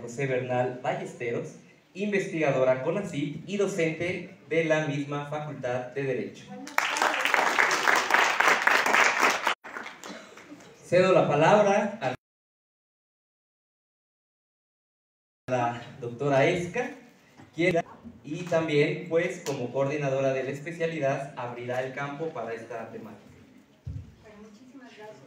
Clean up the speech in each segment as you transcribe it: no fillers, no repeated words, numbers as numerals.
José Bernal Ballesteros, investigadora CONACYT y docente de la misma Facultad de Derecho. Cedo la palabra a la doctora Esca, y también, pues, como coordinadora de la especialidad, abrirá el campo para esta temática. Bueno, muchísimas gracias.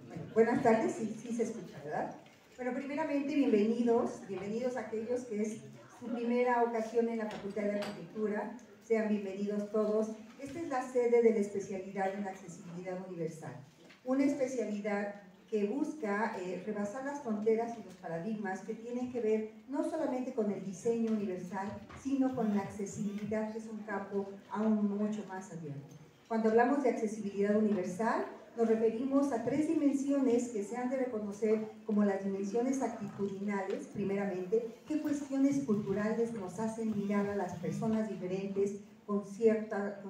Bueno, buenas tardes, sí se escucha, ¿verdad? Bueno, primeramente, bienvenidos a aquellos que es su primera ocasión en la Facultad de Arquitectura. Sean bienvenidos todos. Esta es la sede de la especialidad en accesibilidad universal. Una especialidad que busca rebasar las fronteras y los paradigmas que tienen que ver no solamente con el diseño universal, sino con la accesibilidad, que es un campo aún mucho más abierto. Cuando hablamos de accesibilidad universal, nos referimos a 3 dimensiones que se han de reconocer como las dimensiones actitudinales, primeramente, qué cuestiones culturales nos hacen mirar a las personas diferentes con cierta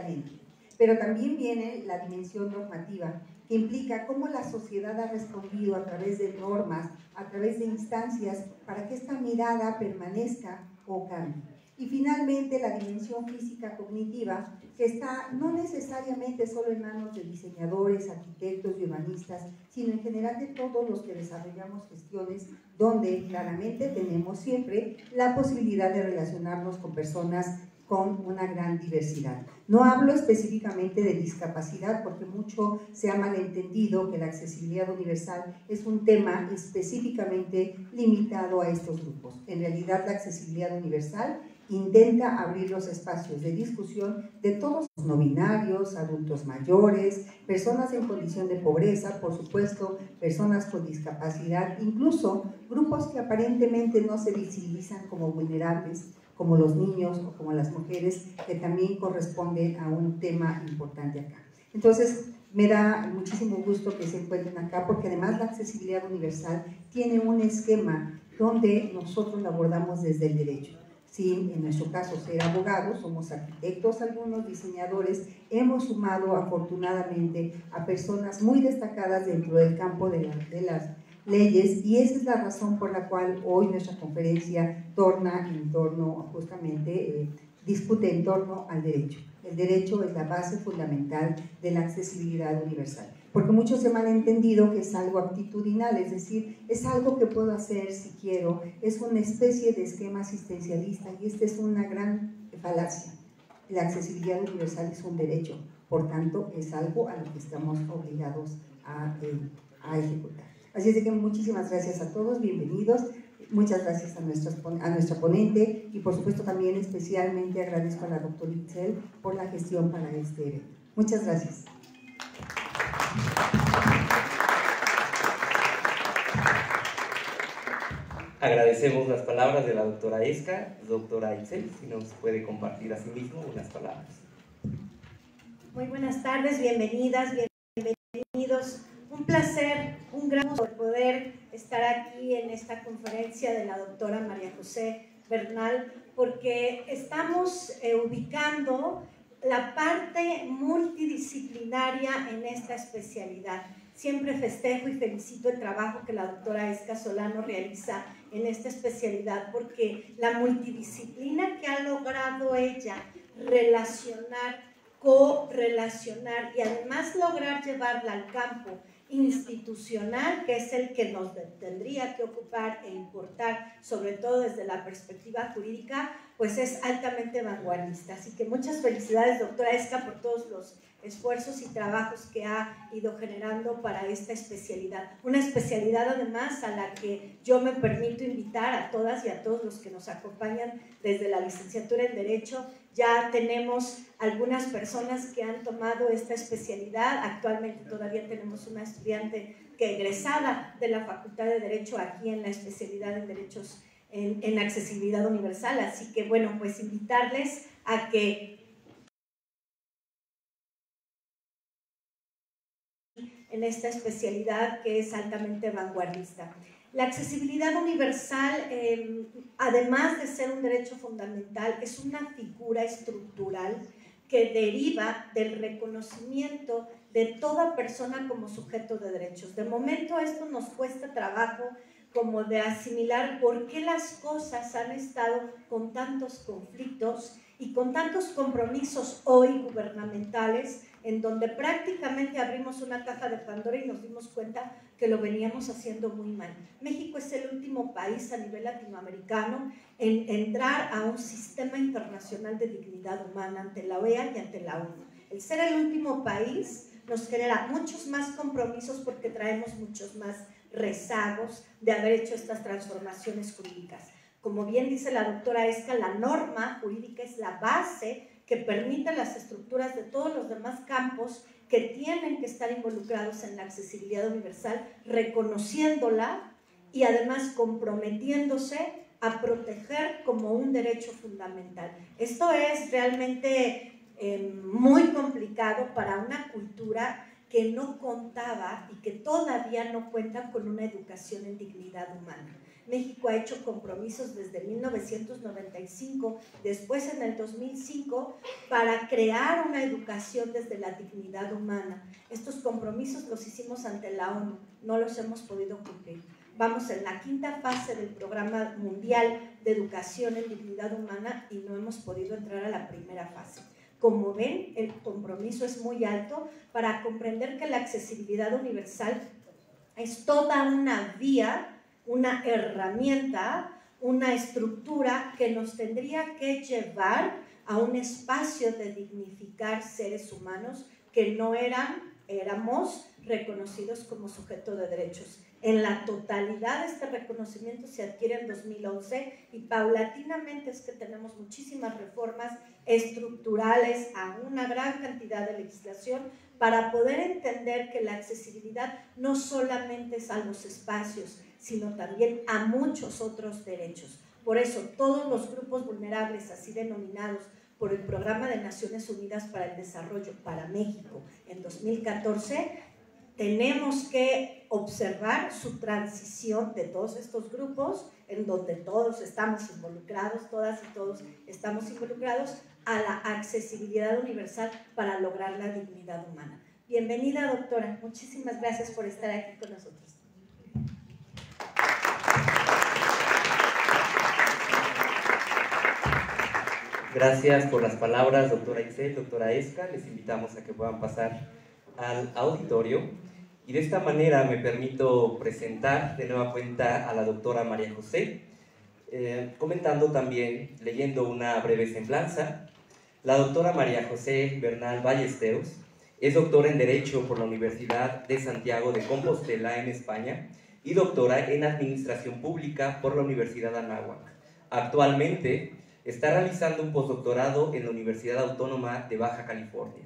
lente. Pero también viene la dimensión normativa, que implica cómo la sociedad ha respondido a través de normas, a través de instancias, para que esta mirada permanezca o cambie. Y finalmente la dimensión física cognitiva, que está no necesariamente solo en manos de diseñadores, arquitectos y urbanistas, sino en general de todos los que desarrollamos gestiones, donde claramente tenemos siempre la posibilidad de relacionarnos con personas con una gran diversidad. No hablo específicamente de discapacidad porque mucho se ha malentendido que la accesibilidad universal es un tema específicamente limitado a estos grupos. En realidad, la accesibilidad universal intenta abrir los espacios de discusión de todos los no binarios, adultos mayores, personas en condición de pobreza, por supuesto, personas con discapacidad, incluso grupos que aparentemente no se visibilizan como vulnerables, como los niños o como las mujeres, que también corresponden a un tema importante acá. Entonces, me da muchísimo gusto que se encuentren acá, porque además la accesibilidad universal tiene un esquema donde nosotros lo abordamos desde el derecho. Sí, en nuestro caso ser abogados, somos arquitectos, algunos diseñadores, hemos sumado afortunadamente a personas muy destacadas dentro del campo de las leyes, y esa es la razón por la cual hoy nuestra conferencia discute en torno al derecho. El derecho es la base fundamental de la accesibilidad universal, porque muchos se han malentendido que es algo actitudinal, es decir, es algo que puedo hacer si quiero, es una especie de esquema asistencialista, y esta es una gran falacia. La accesibilidad universal es un derecho, por tanto es algo a lo que estamos obligados a ejecutar. Así es que muchísimas gracias a todos, bienvenidos, muchas gracias a nuestra ponente, y por supuesto también especialmente agradezco a la doctora Itzel por la gestión para este evento. Muchas gracias. Agradecemos las palabras de la doctora Esca. Doctora Itzel, si nos puede compartir a sí mismo unas palabras. Muy buenas tardes, bienvenidas, bienvenidos. Un placer, un gran gusto poder estar aquí en esta conferencia de la doctora María José Bernal, porque estamos ubicando la parte multidisciplinaria en esta especialidad. Siempre festejo y felicito el trabajo que la doctora Esca Solano realiza en esta especialidad, porque la multidisciplina que ha logrado ella relacionar, correlacionar y además lograr llevarla al campo institucional, que es el que nos tendría que ocupar e importar, sobre todo desde la perspectiva jurídica, pues es altamente vanguardista. Así que muchas felicidades, doctora Esca, por todos los esfuerzos y trabajos que ha ido generando para esta especialidad. Una especialidad además a la que yo me permito invitar a todas y a todos los que nos acompañan desde la licenciatura en Derecho. Ya tenemos algunas personas que han tomado esta especialidad. Actualmente todavía tenemos una estudiante que egresada de la Facultad de Derecho aquí en la especialidad en Derechos en Accesibilidad Universal. Así que bueno, pues invitarles a que en esta especialidad que es altamente vanguardista. La accesibilidad universal, además de ser un derecho fundamental, es una figura estructural que deriva del reconocimiento de toda persona como sujeto de derechos. De momento esto nos cuesta trabajo como de asimilar por qué las cosas han estado con tantos conflictos y con tantos compromisos hoy gubernamentales, en donde prácticamente abrimos una caja de Pandora y nos dimos cuenta que lo veníamos haciendo muy mal. México es el último país a nivel latinoamericano en entrar a un sistema internacional de dignidad humana ante la OEA y ante la ONU. El ser el último país nos genera muchos más compromisos porque traemos muchos más rezagos de haber hecho estas transformaciones jurídicas. Como bien dice la doctora Esca, la norma jurídica es la base que permite las estructuras de todos los demás campos que tienen que estar involucrados en la accesibilidad universal, reconociéndola y además comprometiéndose a proteger como un derecho fundamental. Esto es realmente muy complicado para una cultura que no contaba y que todavía no cuenta con una educación en dignidad humana. México ha hecho compromisos desde 1995, después en el 2005, para crear una educación desde la dignidad humana. Estos compromisos los hicimos ante la ONU, no los hemos podido cumplir. Vamos en la quinta fase del Programa Mundial de Educación en Dignidad Humana y no hemos podido entrar a la primera fase. Como ven, el compromiso es muy alto para comprender que la accesibilidad universal es toda una vía, una herramienta, una estructura que nos tendría que llevar a un espacio de dignificar seres humanos que no éramos reconocidos como sujeto de derechos. En la totalidad este reconocimiento se adquiere en 2011 y paulatinamente es que tenemos muchísimas reformas estructurales a una gran cantidad de legislación para poder entender que la accesibilidad no solamente es a los espacios, sino también a muchos otros derechos. Por eso todos los grupos vulnerables, así denominados por el Programa de Naciones Unidas para el Desarrollo para México en 2014, tenemos que observar su transición de todos estos grupos, en donde todos estamos involucrados, todas y todos estamos involucrados, a la accesibilidad universal para lograr la dignidad humana. Bienvenida, doctora. Muchísimas gracias por estar aquí con nosotros. Gracias por las palabras, doctora Itzel, doctora Esca. Les invitamos a que puedan pasar al auditorio. Y de esta manera me permito presentar de nueva cuenta a la doctora María José, comentando también, leyendo una breve semblanza. La doctora María José Bernal Ballesteros es doctora en Derecho por la Universidad de Santiago de Compostela en España y doctora en Administración Pública por la Universidad Anáhuac. Actualmente está realizando un postdoctorado en la Universidad Autónoma de Baja California.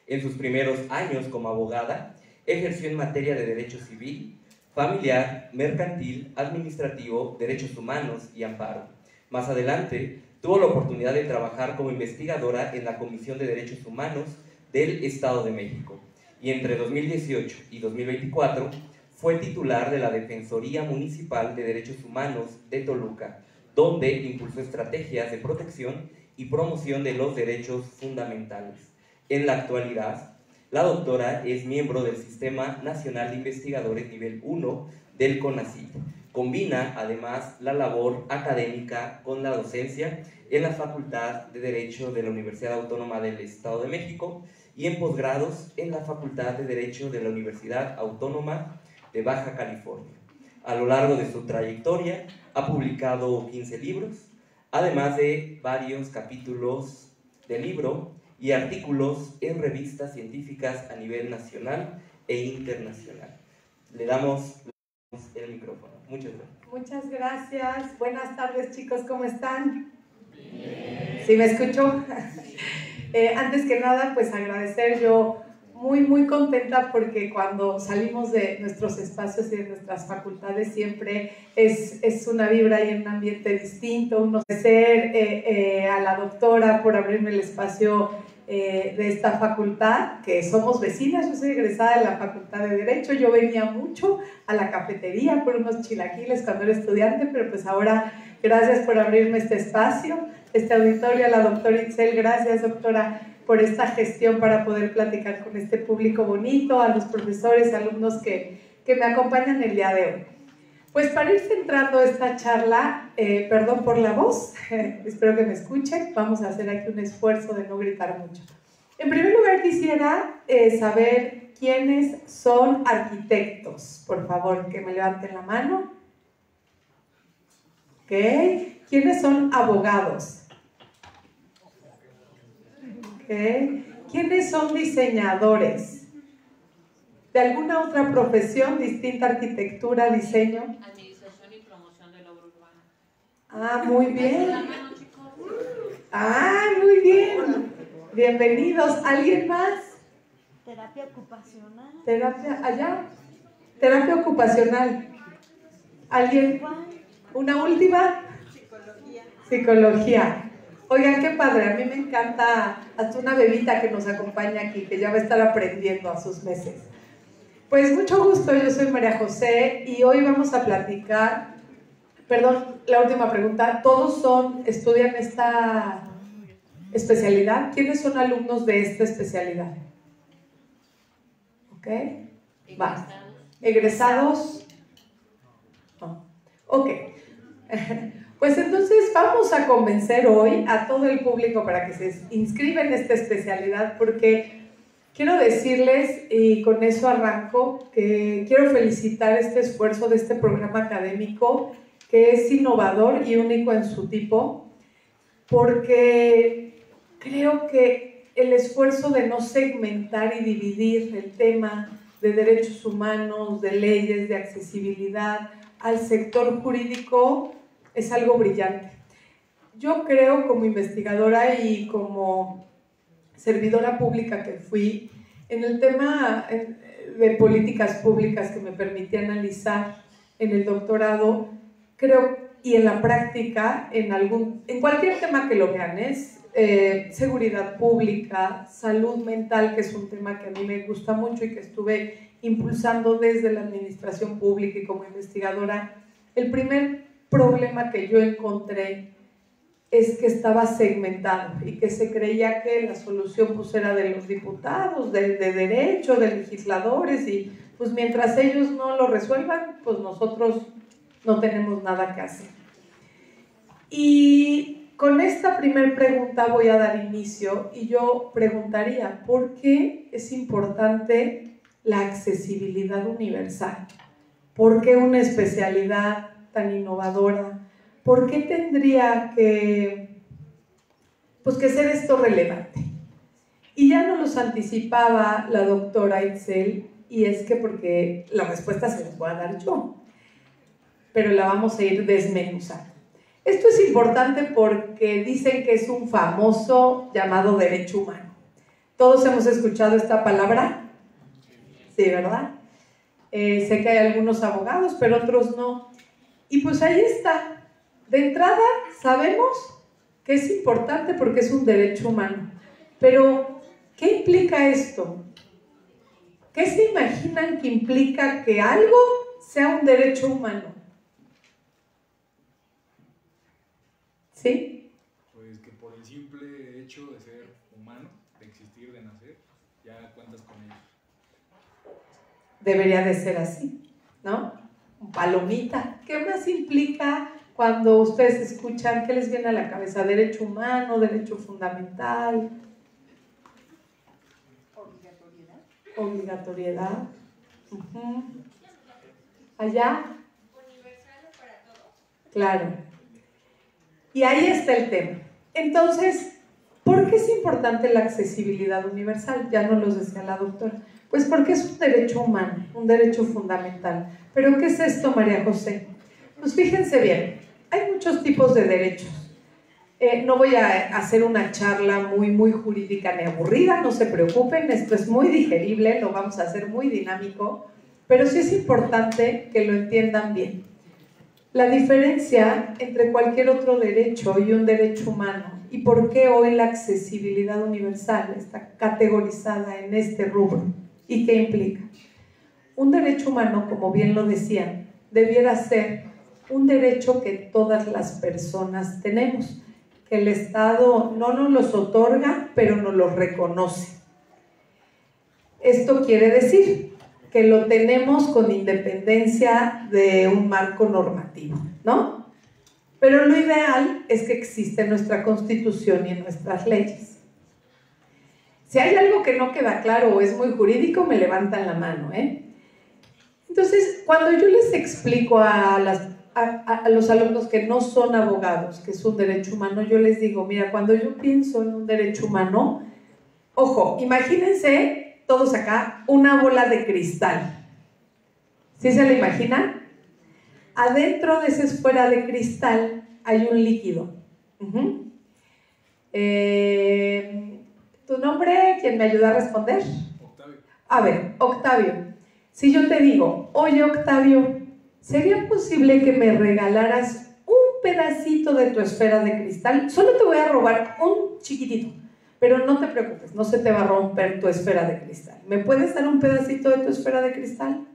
En sus primeros años como abogada, ejerció en materia de derecho civil, familiar, mercantil, administrativo, derechos humanos y amparo. Más adelante, tuvo la oportunidad de trabajar como investigadora en la Comisión de Derechos Humanos del Estado de México y entre 2018 y 2024 fue titular de la Defensoría Municipal de Derechos Humanos de Toluca, donde impulsó estrategias de protección y promoción de los derechos fundamentales. En la actualidad, la doctora es miembro del Sistema Nacional de Investigadores Nivel 1 del CONACYT. Combina además la labor académica con la docencia en la Facultad de Derecho de la Universidad Autónoma del Estado de México y en posgrados en la Facultad de Derecho de la Universidad Autónoma de Baja California. A lo largo de su trayectoria ha publicado 15 libros, además de varios capítulos de libro y artículos en revistas científicas a nivel nacional e internacional. Le damos el micrófono. Muchas gracias. Muchas gracias. Buenas tardes, chicos. ¿Cómo están? Bien. ¿Sí me escucho? Antes que nada, pues agradecer, yo muy contenta porque cuando salimos de nuestros espacios y de nuestras facultades siempre es una vibra y un ambiente distinto. Uno agradecer a la doctora por abrirme el espacio de esta facultad, que somos vecinas. Yo soy egresada de la Facultad de Derecho. Yo venía mucho a la cafetería por unos chilaquiles cuando era estudiante, pero pues ahora gracias por abrirme este espacio, este auditorio. A la doctora Itzel, gracias doctora por esta gestión para poder platicar con este público bonito, a los profesores, alumnos que me acompañan el día de hoy. Pues para ir centrando esta charla, perdón por la voz, espero que me escuchen, vamos a hacer aquí un esfuerzo de no gritar mucho. En primer lugar quisiera saber quiénes son arquitectos, por favor, que me levanten la mano. ¿Ok? ¿Quiénes son abogados? ¿Okay? ¿Quiénes son diseñadores? ¿De alguna otra profesión distinta a arquitectura, diseño? Administración y promoción de la obra urbana. Ah, muy bien. Ah, muy bien. Bienvenidos. ¿Alguien más? Terapia ocupacional. Terapia, allá. Terapia ocupacional. ¿Alguien? ¿Una última? Psicología. Psicología. Oigan, qué padre, a mí me encanta hasta una bebita que nos acompaña aquí, que ya va a estar aprendiendo a sus meses. Pues mucho gusto, yo soy María José y hoy vamos a platicar, perdón, la última pregunta, ¿todos estudian esta especialidad? ¿Quiénes son alumnos de esta especialidad? ¿Ok? Va. ¿Egresados? No. Ok. Pues entonces vamos a convencer hoy a todo el público para que se inscriba en esta especialidad, porque quiero decirles, y con eso arranco, que quiero felicitar este esfuerzo de este programa académico que es innovador y único en su tipo, porque creo que el esfuerzo de no segmentar y dividir el tema de derechos humanos, de leyes, de accesibilidad al sector jurídico es algo brillante. Yo creo, como investigadora y como servidora pública que fui, en el tema de políticas públicas que me permití analizar en el doctorado, creo, y en la práctica, en cualquier tema que lo vean, es seguridad pública, salud mental, que es un tema que a mí me gusta mucho y que estuve impulsando desde la administración pública y como investigadora. El primer problema que yo encontré es que estaba segmentado y que se creía que la solución pues era de los diputados, de derecho, de legisladores, y pues mientras ellos no lo resuelvan, pues nosotros no tenemos nada que hacer. Y con esta primera pregunta voy a dar inicio y yo preguntaría, ¿por qué es importante la accesibilidad universal? ¿Por qué una especialidad tan innovadora? ¿Por qué tendría que ser esto relevante? Y ya nos los anticipaba la doctora Itzel, y es que porque la respuesta se la voy a dar yo, pero la vamos a ir desmenuzando. Esto es importante porque dicen que es un famoso llamado derecho humano. ¿Todos hemos escuchado esta palabra? Sí, ¿verdad? Sé que hay algunos abogados, pero otros no. Y pues ahí está. De entrada sabemos que es importante porque es un derecho humano. Pero, ¿qué implica esto? ¿Qué se imaginan que implica que algo sea un derecho humano? ¿Sí? Pues que por el simple hecho de ser humano, de existir, de nacer, ya cuentas con ellos. Debería de ser así, ¿no? Palomita. ¿Qué más implica cuando ustedes escuchan? ¿Qué les viene a la cabeza? ¿Derecho humano? ¿Derecho fundamental? Obligatoriedad. Obligatoriedad. ¿Allá? Universal para todos. Claro. Y ahí está el tema. Entonces, ¿por qué es importante la accesibilidad universal? Ya nos lo decía la doctora. Pues porque es un derecho humano, un derecho fundamental. ¿Pero qué es esto, María José? Pues fíjense bien, hay muchos tipos de derechos. No voy a hacer una charla muy jurídica ni aburrida, no se preocupen, esto es muy digerible, lo vamos a hacer muy dinámico, pero sí es importante que lo entiendan bien. La diferencia entre cualquier otro derecho y un derecho humano, y por qué hoy la accesibilidad universal está categorizada en este rubro, y qué implica. Un derecho humano, como bien lo decían, debiera ser un derecho que todas las personas tenemos, que el Estado no nos los otorga, pero nos los reconoce. Esto quiere decir que lo tenemos con independencia de un marco normativo, ¿no? Pero lo ideal es que existe en nuestra Constitución y en nuestras leyes. Si hay algo que no queda claro o es muy jurídico, me levantan la mano, ¿eh? Entonces, cuando yo les explico a los alumnos que no son abogados, que es un derecho humano, yo les digo, mira, cuando yo pienso en un derecho humano, ojo, imagínense todos acá una bola de cristal. ¿Sí se la imaginan? Adentro de esa esfera de cristal hay un líquido. ¿Tu nombre? ¿Quién me ayuda a responder? Octavio. A ver, Octavio, si yo te digo, oye Octavio, ¿sería posible que me regalaras un pedacito de tu esfera de cristal? Solo te voy a robar un chiquitito, pero no te preocupes, no se te va a romper tu esfera de cristal. ¿Me puedes dar un pedacito de tu esfera de cristal?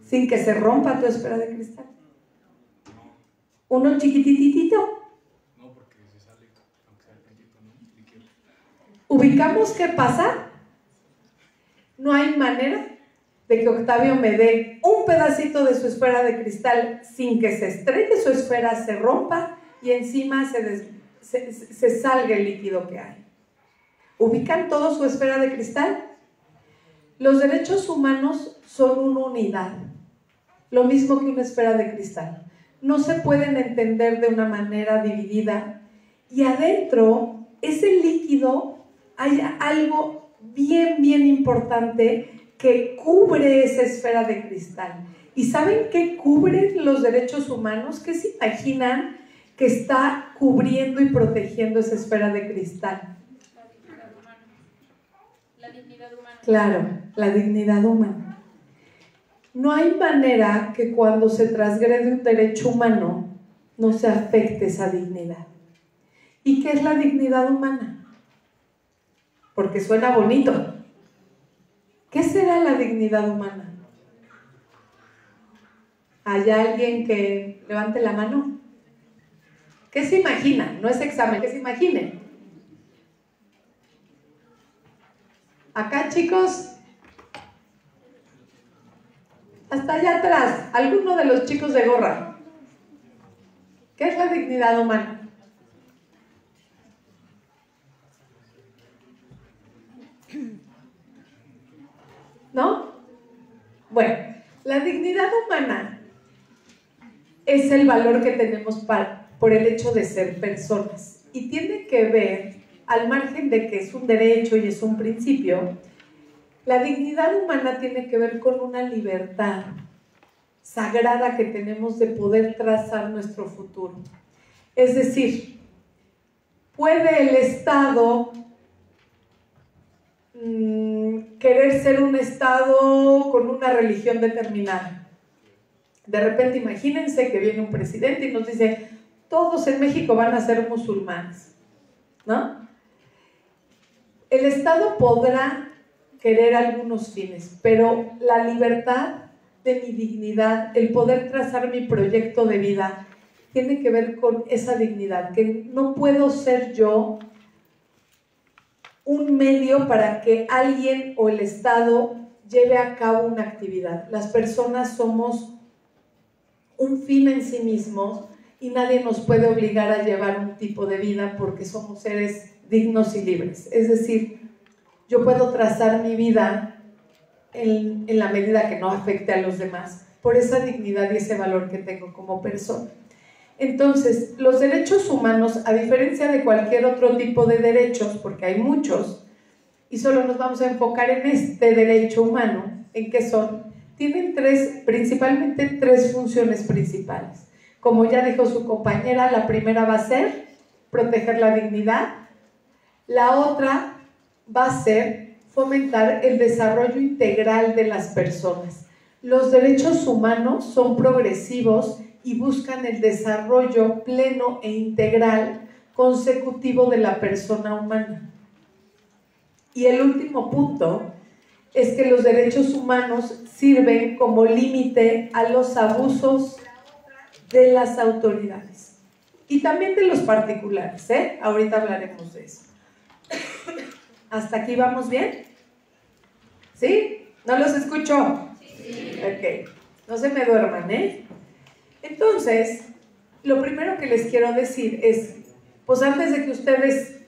Sin que se rompa tu esfera de cristal. ¿Uno chiquititito? No, porque se sale, aunque sea tantito, ¿no? Líquido. ¿Ubicamos qué pasa? No hay manera de que Octavio me dé un pedacito de su esfera de cristal sin que se estrelle su esfera, se rompa y encima se salga el líquido que hay. ¿Ubican todo su esfera de cristal? Los derechos humanos son una unidad, lo mismo que una esfera de cristal. No se pueden entender de una manera dividida y adentro, ese líquido, hay algo bien importante que cubre esa esfera de cristal. ¿Y saben qué cubren los derechos humanos? ¿Qué se imaginan que está cubriendo y protegiendo esa esfera de cristal? La dignidad humana. Claro, la dignidad humana. No hay manera que cuando se transgrede un derecho humano no se afecte esa dignidad. ¿Y qué es la dignidad humana? Porque suena bonito. ¿Qué será la dignidad humana? ¿Hay alguien que levante la mano? ¿Qué se imagina? No es examen, ¿qué se imagine? Acá, chicos, hasta allá atrás, alguno de los chicos de gorra. ¿Qué es la dignidad humana? ¿No? Bueno, la dignidad humana es el valor que tenemos por el hecho de ser personas y tiene que ver, al margen de que es un derecho y es un principio, la dignidad humana tiene que ver con una libertad sagrada que tenemos de poder trazar nuestro futuro. Es decir, puede el Estado querer ser un Estado con una religión determinada. De repente imagínense que viene un presidente y nos dice, todos en México van a ser musulmanes, ¿no? El Estado podrá querer algunos fines, pero la libertad de mi dignidad, el poder trazar mi proyecto de vida, tiene que ver con esa dignidad, que no puedo ser yo un medio para que alguien o el Estado lleve a cabo una actividad. Las personas somos un fin en sí mismos y nadie nos puede obligar a llevar un tipo de vida porque somos seres dignos y libres. Es decir, yo puedo trazar mi vida en la medida que no afecte a los demás, por esa dignidad y ese valor que tengo como persona. Entonces, los derechos humanos, a diferencia de cualquier otro tipo de derechos, porque hay muchos, y solo nos vamos a enfocar en este derecho humano, ¿en qué son? Tienen principalmente tres funciones principales. Como ya dijo su compañera, la primera va a ser proteger la dignidad, la otra va a ser fomentar el desarrollo integral de las personas. Los derechos humanos son progresivos y buscan el desarrollo pleno e integral consecutivo de la persona humana. Y el último punto es que los derechos humanos sirven como límite a los abusos de las autoridades. y también de los particulares, ¿eh? Ahorita hablaremos de eso. ¿Hasta aquí vamos bien? ¿Sí? ¿No los escucho? Sí. Ok, no se me duerman, ¿eh? Entonces, lo primero que les quiero decir es, pues antes de que ustedes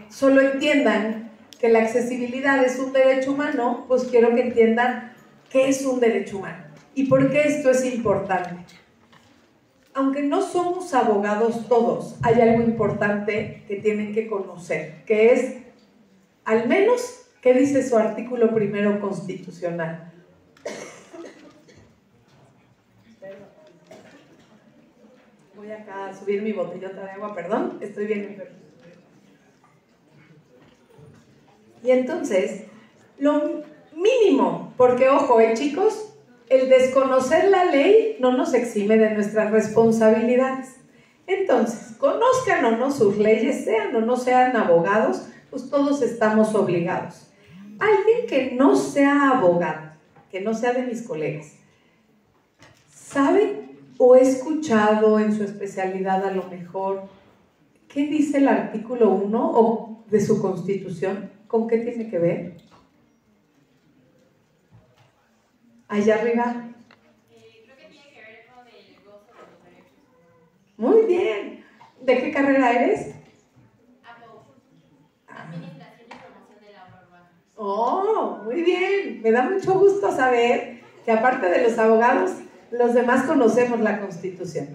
solo entiendan que la accesibilidad es un derecho humano, pues quiero que entiendan qué es un derecho humano y por qué esto es importante. Aunque no somos abogados todos, hay algo importante que tienen que conocer, que es, al menos, ¿qué dice su artículo primero constitucional? Voy acá a subir mi botellota de agua, perdón, estoy bien enfermo. Y entonces, lo mínimo, porque ojo, chicos, el desconocer la ley no nos exime de nuestras responsabilidades. Entonces, conozcan o no sus leyes, sean o no sean abogados, pues todos estamos obligados. Alguien que no sea abogado, que no sea de mis colegas, ¿sabe o he escuchado en su especialidad a lo mejor qué dice el artículo 1 o de su Constitución? ¿Con qué tiene que ver? Allá arriba. Creo que tiene que ver con el gozo de los derechos humanos. Muy bien. ¿De qué carrera eres? Administración y promoción de la obra urbana. Oh, muy bien. Me da mucho gusto saber que aparte de los abogados, los demás conocemos la Constitución.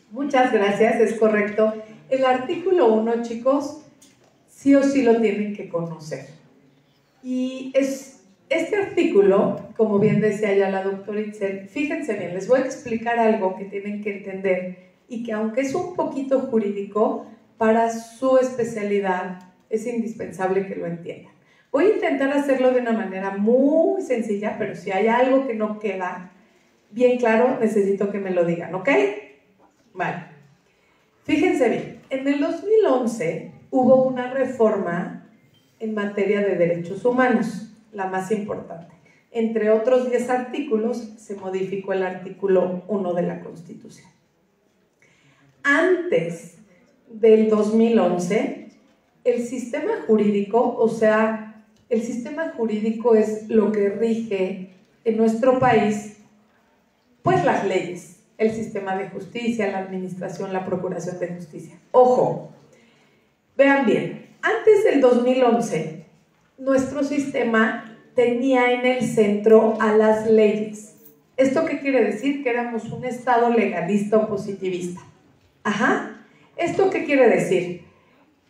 Muchas gracias, es correcto. El artículo 1, chicos, sí o sí lo tienen que conocer. Y este artículo, como bien decía ya la doctora Itzel, fíjense bien, les voy a explicar algo que tienen que entender y que aunque es un poquito jurídico, para su especialidad es indispensable que lo entiendan. Voy a intentar hacerlo de una manera muy sencilla, pero si hay algo que no queda bien claro, necesito que me lo digan, ¿ok? Vale. Fíjense bien, en el 2011 hubo una reforma en materia de derechos humanos, la más importante. Entre otros 10 artículos, se modificó el artículo 1 de la Constitución. Antes del 2011, el sistema jurídico, o sea, el sistema jurídico es lo que rige en nuestro país, pues las leyes, el sistema de justicia, la administración, la procuración de justicia. Ojo, vean bien, antes del 2011, nuestro sistema tenía en el centro a las leyes. ¿Esto qué quiere decir? Que éramos un Estado legalista o positivista. Ajá. ¿Esto qué quiere decir?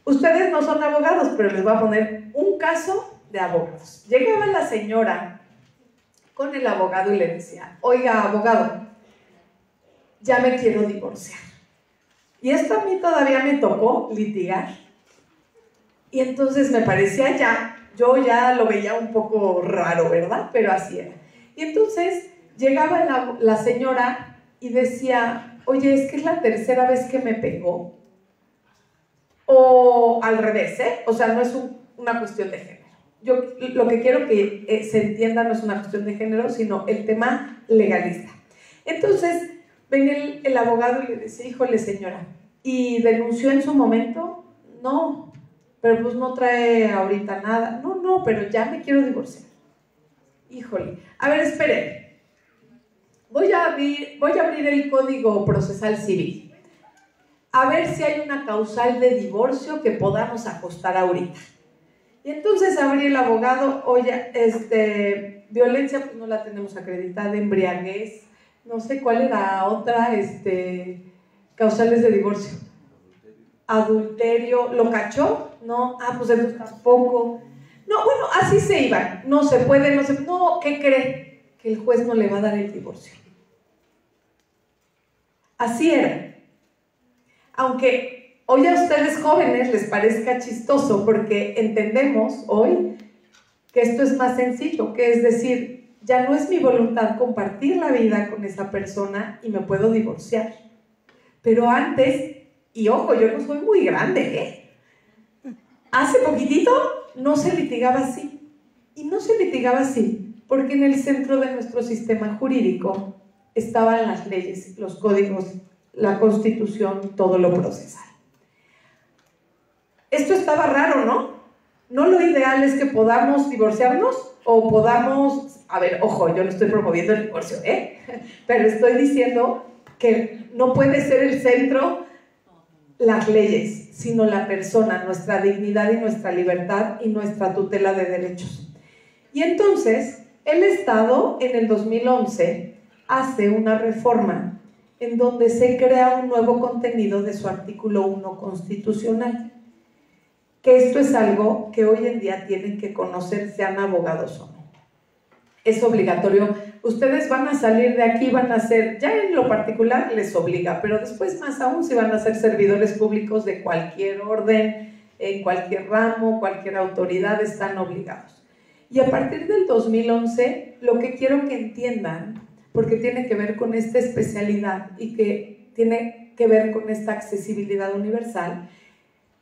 Ustedes no son abogados, pero les voy a poner un caso de abogados. Llegaba la señora con el abogado y le decía, oiga, abogado, ya me quiero divorciar. Y esto a mí todavía me tocó litigar. Y entonces me parecía yo ya lo veía un poco raro, ¿verdad? Pero así era. Y entonces llegaba la señora y decía, oye, es que es la tercera vez que me pegó. O al revés, ¿eh? O sea, no es una cuestión de género. Yo lo que quiero que se entienda no es una cuestión de género, sino el tema legalista. Entonces, ven el abogado y le dice, híjole señora, ¿y denunció en su momento? No, pero pues no trae ahorita nada. No, pero ya me quiero divorciar. Híjole, a ver, espere. Voy a abrir el Código Procesal Civil. A ver si hay una causal de divorcio que podamos ajustar ahorita. Y entonces abrí el abogado, oye, violencia pues no la tenemos acreditada, embriaguez, no sé cuál era otra, causales de divorcio. Adulterio, ¿lo cachó? No, pues entonces tampoco. No, bueno, así se iban, no se puede, no, ¿qué cree? Que el juez no le va a dar el divorcio. Así era. Aunque hoy a ustedes jóvenes les parezca chistoso porque entendemos hoy que esto es más sencillo, que es decir, ya no es mi voluntad compartir la vida con esa persona y me puedo divorciar. Pero antes, y ojo, yo no soy muy grande, ¿eh? Hace poquitito no se litigaba así. Y no se litigaba así porque en el centro de nuestro sistema jurídico estaban las leyes, los códigos, la Constitución todo lo procesal. Esto estaba raro, ¿no? No lo ideal es que podamos divorciarnos o podamos, a ver, ojo, yo no estoy promoviendo el divorcio, pero estoy diciendo que no puede ser el centro las leyes, sino la persona, nuestra dignidad y nuestra libertad y nuestra tutela de derechos. Y entonces, el Estado en el 2011 hace una reforma en donde se crea un nuevo contenido de su artículo 1 constitucional. Que esto es algo que hoy en día tienen que conocer, sean abogados o no. Es obligatorio. Ustedes van a salir de aquí, van a ser, ya en lo particular les obliga, pero después más aún si van a ser servidores públicos de cualquier orden, en cualquier ramo, cualquier autoridad, están obligados. Y a partir del 2011, lo que quiero que entiendan, porque tiene que ver con esta especialidad y que tiene que ver con esta accesibilidad universal.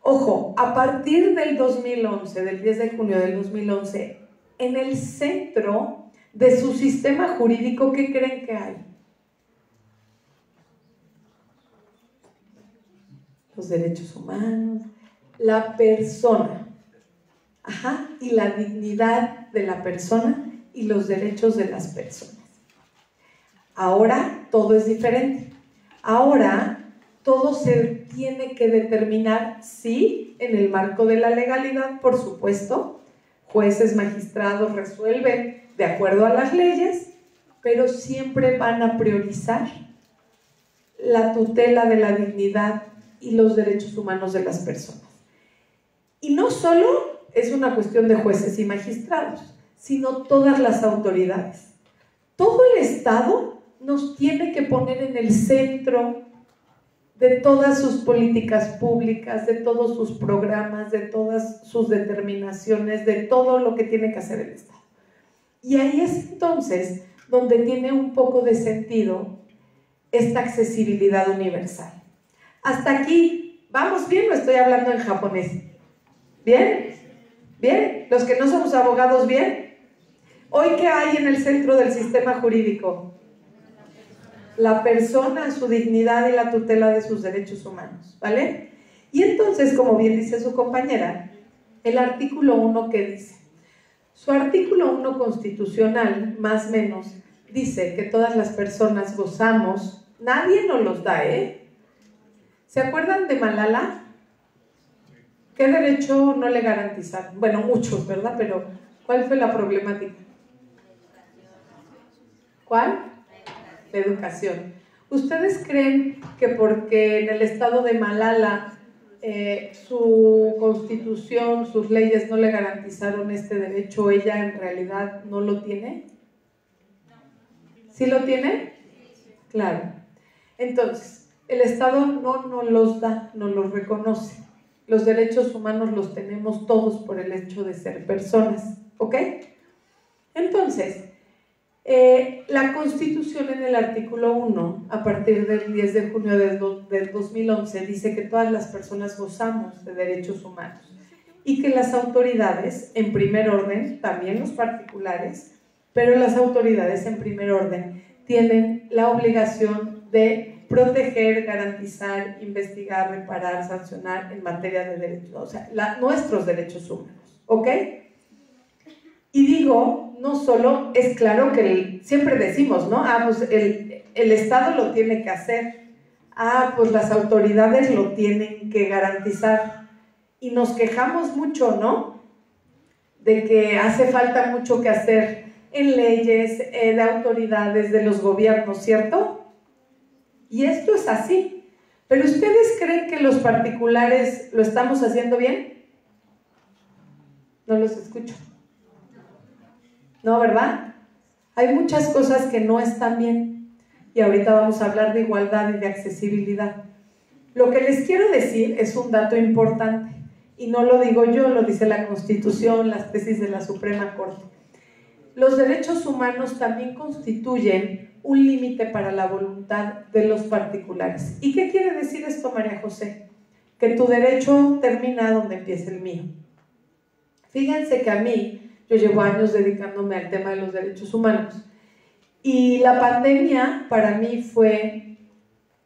Ojo, a partir del 2011, del 10 de junio del 2011, en el centro de su sistema jurídico, ¿qué creen que hay? Los derechos humanos, la persona, y la dignidad de la persona y los derechos de las personas. Ahora todo es diferente. Ahora todo se tiene que determinar, sí, en el marco de la legalidad, por supuesto. Jueces, magistrados resuelven de acuerdo a las leyes, pero siempre van a priorizar la tutela de la dignidad y los derechos humanos de las personas. Y no solo es una cuestión de jueces y magistrados, sino todas las autoridades. Todo el Estado nos tiene que poner en el centro de todas sus políticas públicas, de todos sus programas, de todas sus determinaciones, de todo lo que tiene que hacer el Estado. Y ahí es entonces donde tiene un poco de sentido esta accesibilidad universal. Hasta aquí, ¿vamos bien o estoy hablando en japonés? ¿Bien? ¿Bien? ¿Los que no somos abogados, bien? ¿Hoy qué hay en el centro del sistema jurídico? La persona, su dignidad y la tutela de sus derechos humanos, ¿vale? Y entonces, como bien dice su compañera, el artículo 1, ¿qué dice? Su artículo 1 constitucional, más o menos, dice que todas las personas gozamos, nadie nos los da, ¿Se acuerdan de Malala? ¿Qué derecho no le garantizaron? Bueno, muchos, ¿verdad? Pero, ¿cuál fue la problemática? ¿Cuál? La educación. ¿Ustedes creen que porque en el estado de Malala su constitución, sus leyes no le garantizaron este derecho, ella en realidad no lo tiene? ¿Sí lo tiene? Claro. Entonces, el Estado no nos los da, no los reconoce. Los derechos humanos los tenemos todos por el hecho de ser personas, ¿ok? Entonces, la Constitución en el artículo 1, a partir del 10 de junio del 2011, dice que todas las personas gozamos de derechos humanos y que las autoridades, en primer orden, también los particulares, pero las autoridades en primer orden tienen la obligación de proteger, garantizar, investigar, reparar, sancionar en materia de derechos, o sea, nuestros derechos humanos, ¿ok? Y digo, no solo, es claro que siempre decimos, ¿no? Pues el Estado lo tiene que hacer, pues las autoridades lo tienen que garantizar, y nos quejamos mucho, ¿no? De que hace falta mucho que hacer en leyes, de autoridades, de los gobiernos, ¿cierto? Y esto es así. ¿Pero ustedes creen que los particulares lo estamos haciendo bien? No los escucho. No, ¿verdad? Hay muchas cosas que no están bien. Y ahorita vamos a hablar de igualdad y de accesibilidad. Lo que les quiero decir es un dato importante. Y no lo digo yo, lo dice la Constitución, las tesis de la Suprema Corte. Los derechos humanos también constituyen un límite para la voluntad de los particulares. ¿Y qué quiere decir esto, María José? Que tu derecho termina donde empieza el mío. Fíjense que a mí, yo llevo años dedicándome al tema de los derechos humanos, y la pandemia para mí fue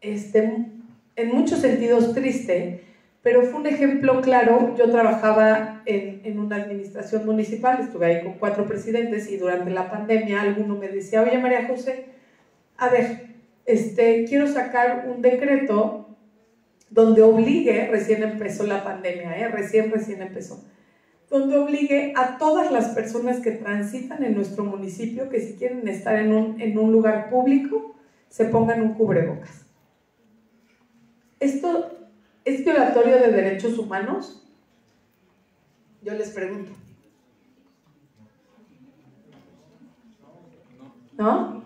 en muchos sentidos triste, pero fue un ejemplo claro. Yo trabajaba en una administración municipal, estuve ahí con 4 presidentes y durante la pandemia alguno me decía, oye María José, a ver, quiero sacar un decreto donde obligue, recién empezó la pandemia, recién empezó, donde obligue a todas las personas que transitan en nuestro municipio que si quieren estar en un lugar público, se pongan un cubrebocas. ¿Esto es violatorio de derechos humanos? Yo les pregunto. ¿No?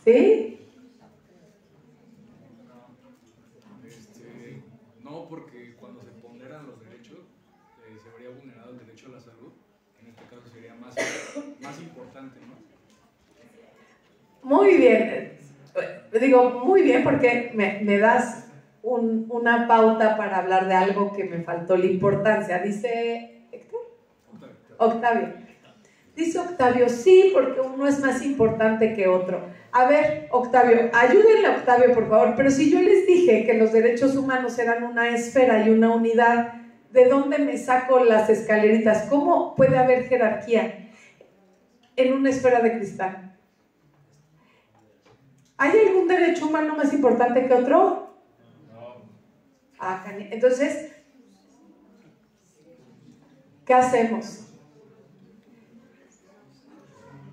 ¿Sí? No, porque cuando se ponderan los derechos, se vería vulnerado el derecho a la salud. En este caso sería más importante, ¿no? Muy bien. Digo, muy bien, porque me das una pauta para hablar de algo que me faltó la importancia. Dice Héctor. Octavio. Dice Octavio, sí, porque uno es más importante que otro. A ver, Octavio, ayúdenle a Octavio, por favor, pero si yo les dije que los derechos humanos eran una esfera y una unidad, ¿de dónde me saco las escaleritas? ¿Cómo puede haber jerarquía en una esfera de cristal? ¿Hay algún derecho humano más importante que otro? No. Entonces, ¿qué hacemos?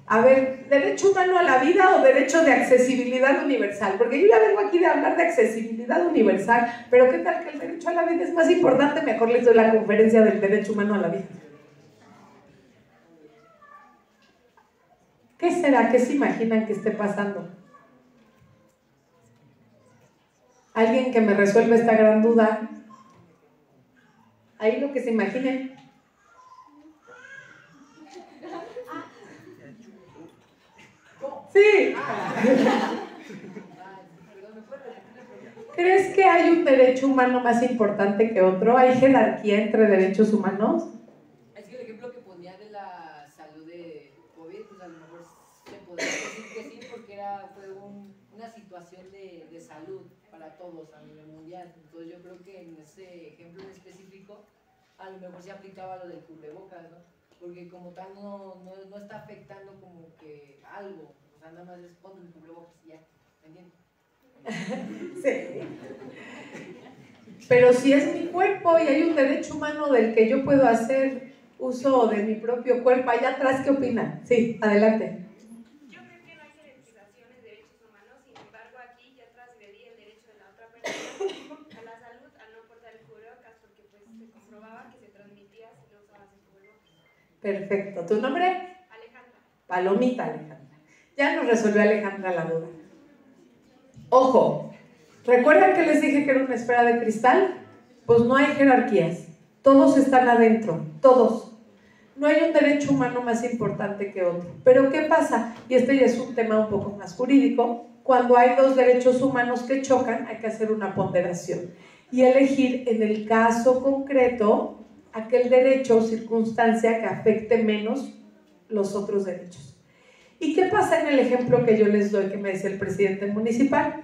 A ver, ¿derecho humano a la vida o derecho de accesibilidad universal? Porque yo ya vengo aquí de hablar de accesibilidad universal, pero ¿qué tal que el derecho a la vida es más importante? Mejor les doy la conferencia del derecho humano a la vida. ¿Qué será? ¿Qué se imaginan que esté pasando? ¿Alguien que me resuelva esta gran duda? Ahí lo que se imaginen. Sí. ¿Crees que hay un derecho humano más importante que otro? ¿Hay jerarquía entre derechos humanos? Es que el ejemplo que ponía de la salud de COVID, pues a lo mejor se podría decir que sí, porque fue una situación de salud para todos a nivel mundial. Entonces yo creo que en ese ejemplo en específico, a lo mejor se aplicaba lo del cubrebocas, ¿no? Porque como tal no está afectando como que algo. Nada más les pongo el cubrebocas y ya, ¿me entiendes? Sí. Pero si es mi cuerpo y hay un derecho humano del que yo puedo hacer uso de mi propio cuerpo, allá atrás, ¿qué opinan? Sí, adelante. Yo creo que no hay jerarquizaciones de derechos humanos, sin embargo aquí ya transgredí el derecho de la otra persona a la salud al no portar el cubrebocas, porque pues se comprobaba que se transmitía si no usabas el cubrebocas. Perfecto. ¿Tu nombre? Alejandra. Palomita, Alejandra. Ya nos resolvió Alejandra la duda. Ojo, ¿recuerdan que les dije que era una esfera de cristal? Pues no hay jerarquías, todos están adentro, todos. No hay un derecho humano más importante que otro. Pero ¿qué pasa? Y este ya es un tema un poco más jurídico. Cuando hay 2 derechos humanos que chocan, hay que hacer una ponderación y elegir en el caso concreto aquel derecho o circunstancia que afecte menos los otros derechos. ¿Y qué pasa en el ejemplo que yo les doy, que me decía el presidente municipal?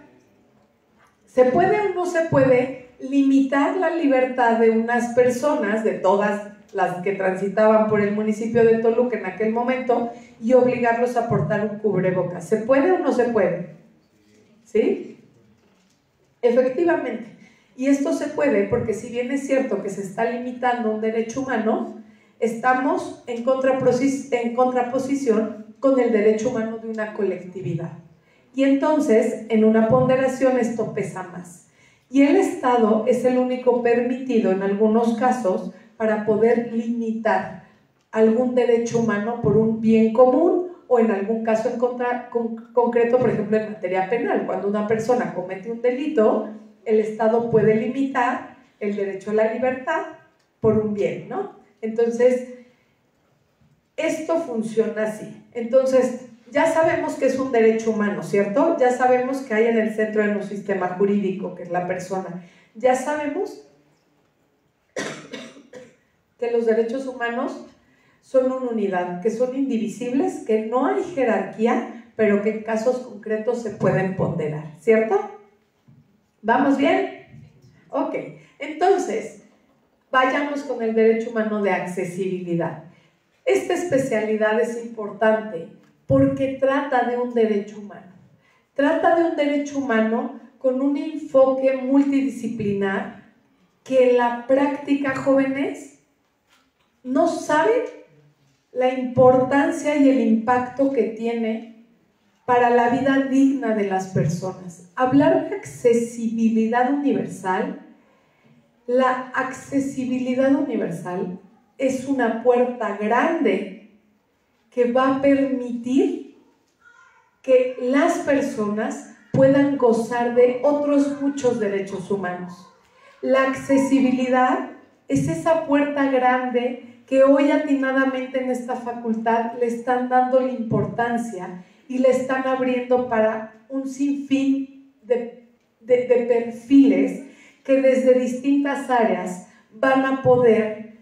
¿Se puede o no se puede limitar la libertad de unas personas, de todas las que transitaban por el municipio de Toluca en aquel momento, y obligarlos a portar un cubrebocas? ¿Se puede o no se puede? ¿Sí? Efectivamente. Y esto se puede porque si bien es cierto que se está limitando un derecho humano, estamos en contraposición con el derecho humano de una colectividad. Y entonces, en una ponderación, esto pesa más. Y el Estado es el único permitido, en algunos casos, para poder limitar algún derecho humano por un bien común o en algún caso concreto, por ejemplo, en materia penal. Cuando una persona comete un delito, el Estado puede limitar el derecho a la libertad por un bien, ¿no? Entonces, esto funciona así. Entonces, ya sabemos que es un derecho humano, ¿cierto? Ya sabemos que hay en el centro de un sistema jurídico, que es la persona. Ya sabemos que los derechos humanos son una unidad, que son indivisibles, que no hay jerarquía, pero que en casos concretos se pueden ponderar, ¿cierto? ¿Vamos bien? Ok, entonces, vayamos con el derecho humano de accesibilidad. Esta especialidad es importante porque trata de un derecho humano. Trata de un derecho humano con un enfoque multidisciplinar que en la práctica, jóvenes, no saben la importancia y el impacto que tiene para la vida digna de las personas. Hablar de accesibilidad universal, la accesibilidad universal es una puerta grande que va a permitir que las personas puedan gozar de otros muchos derechos humanos. La accesibilidad es esa puerta grande que hoy atinadamente en esta facultad le están dando la importancia y le están abriendo para un sinfín de perfiles que desde distintas áreas van a poder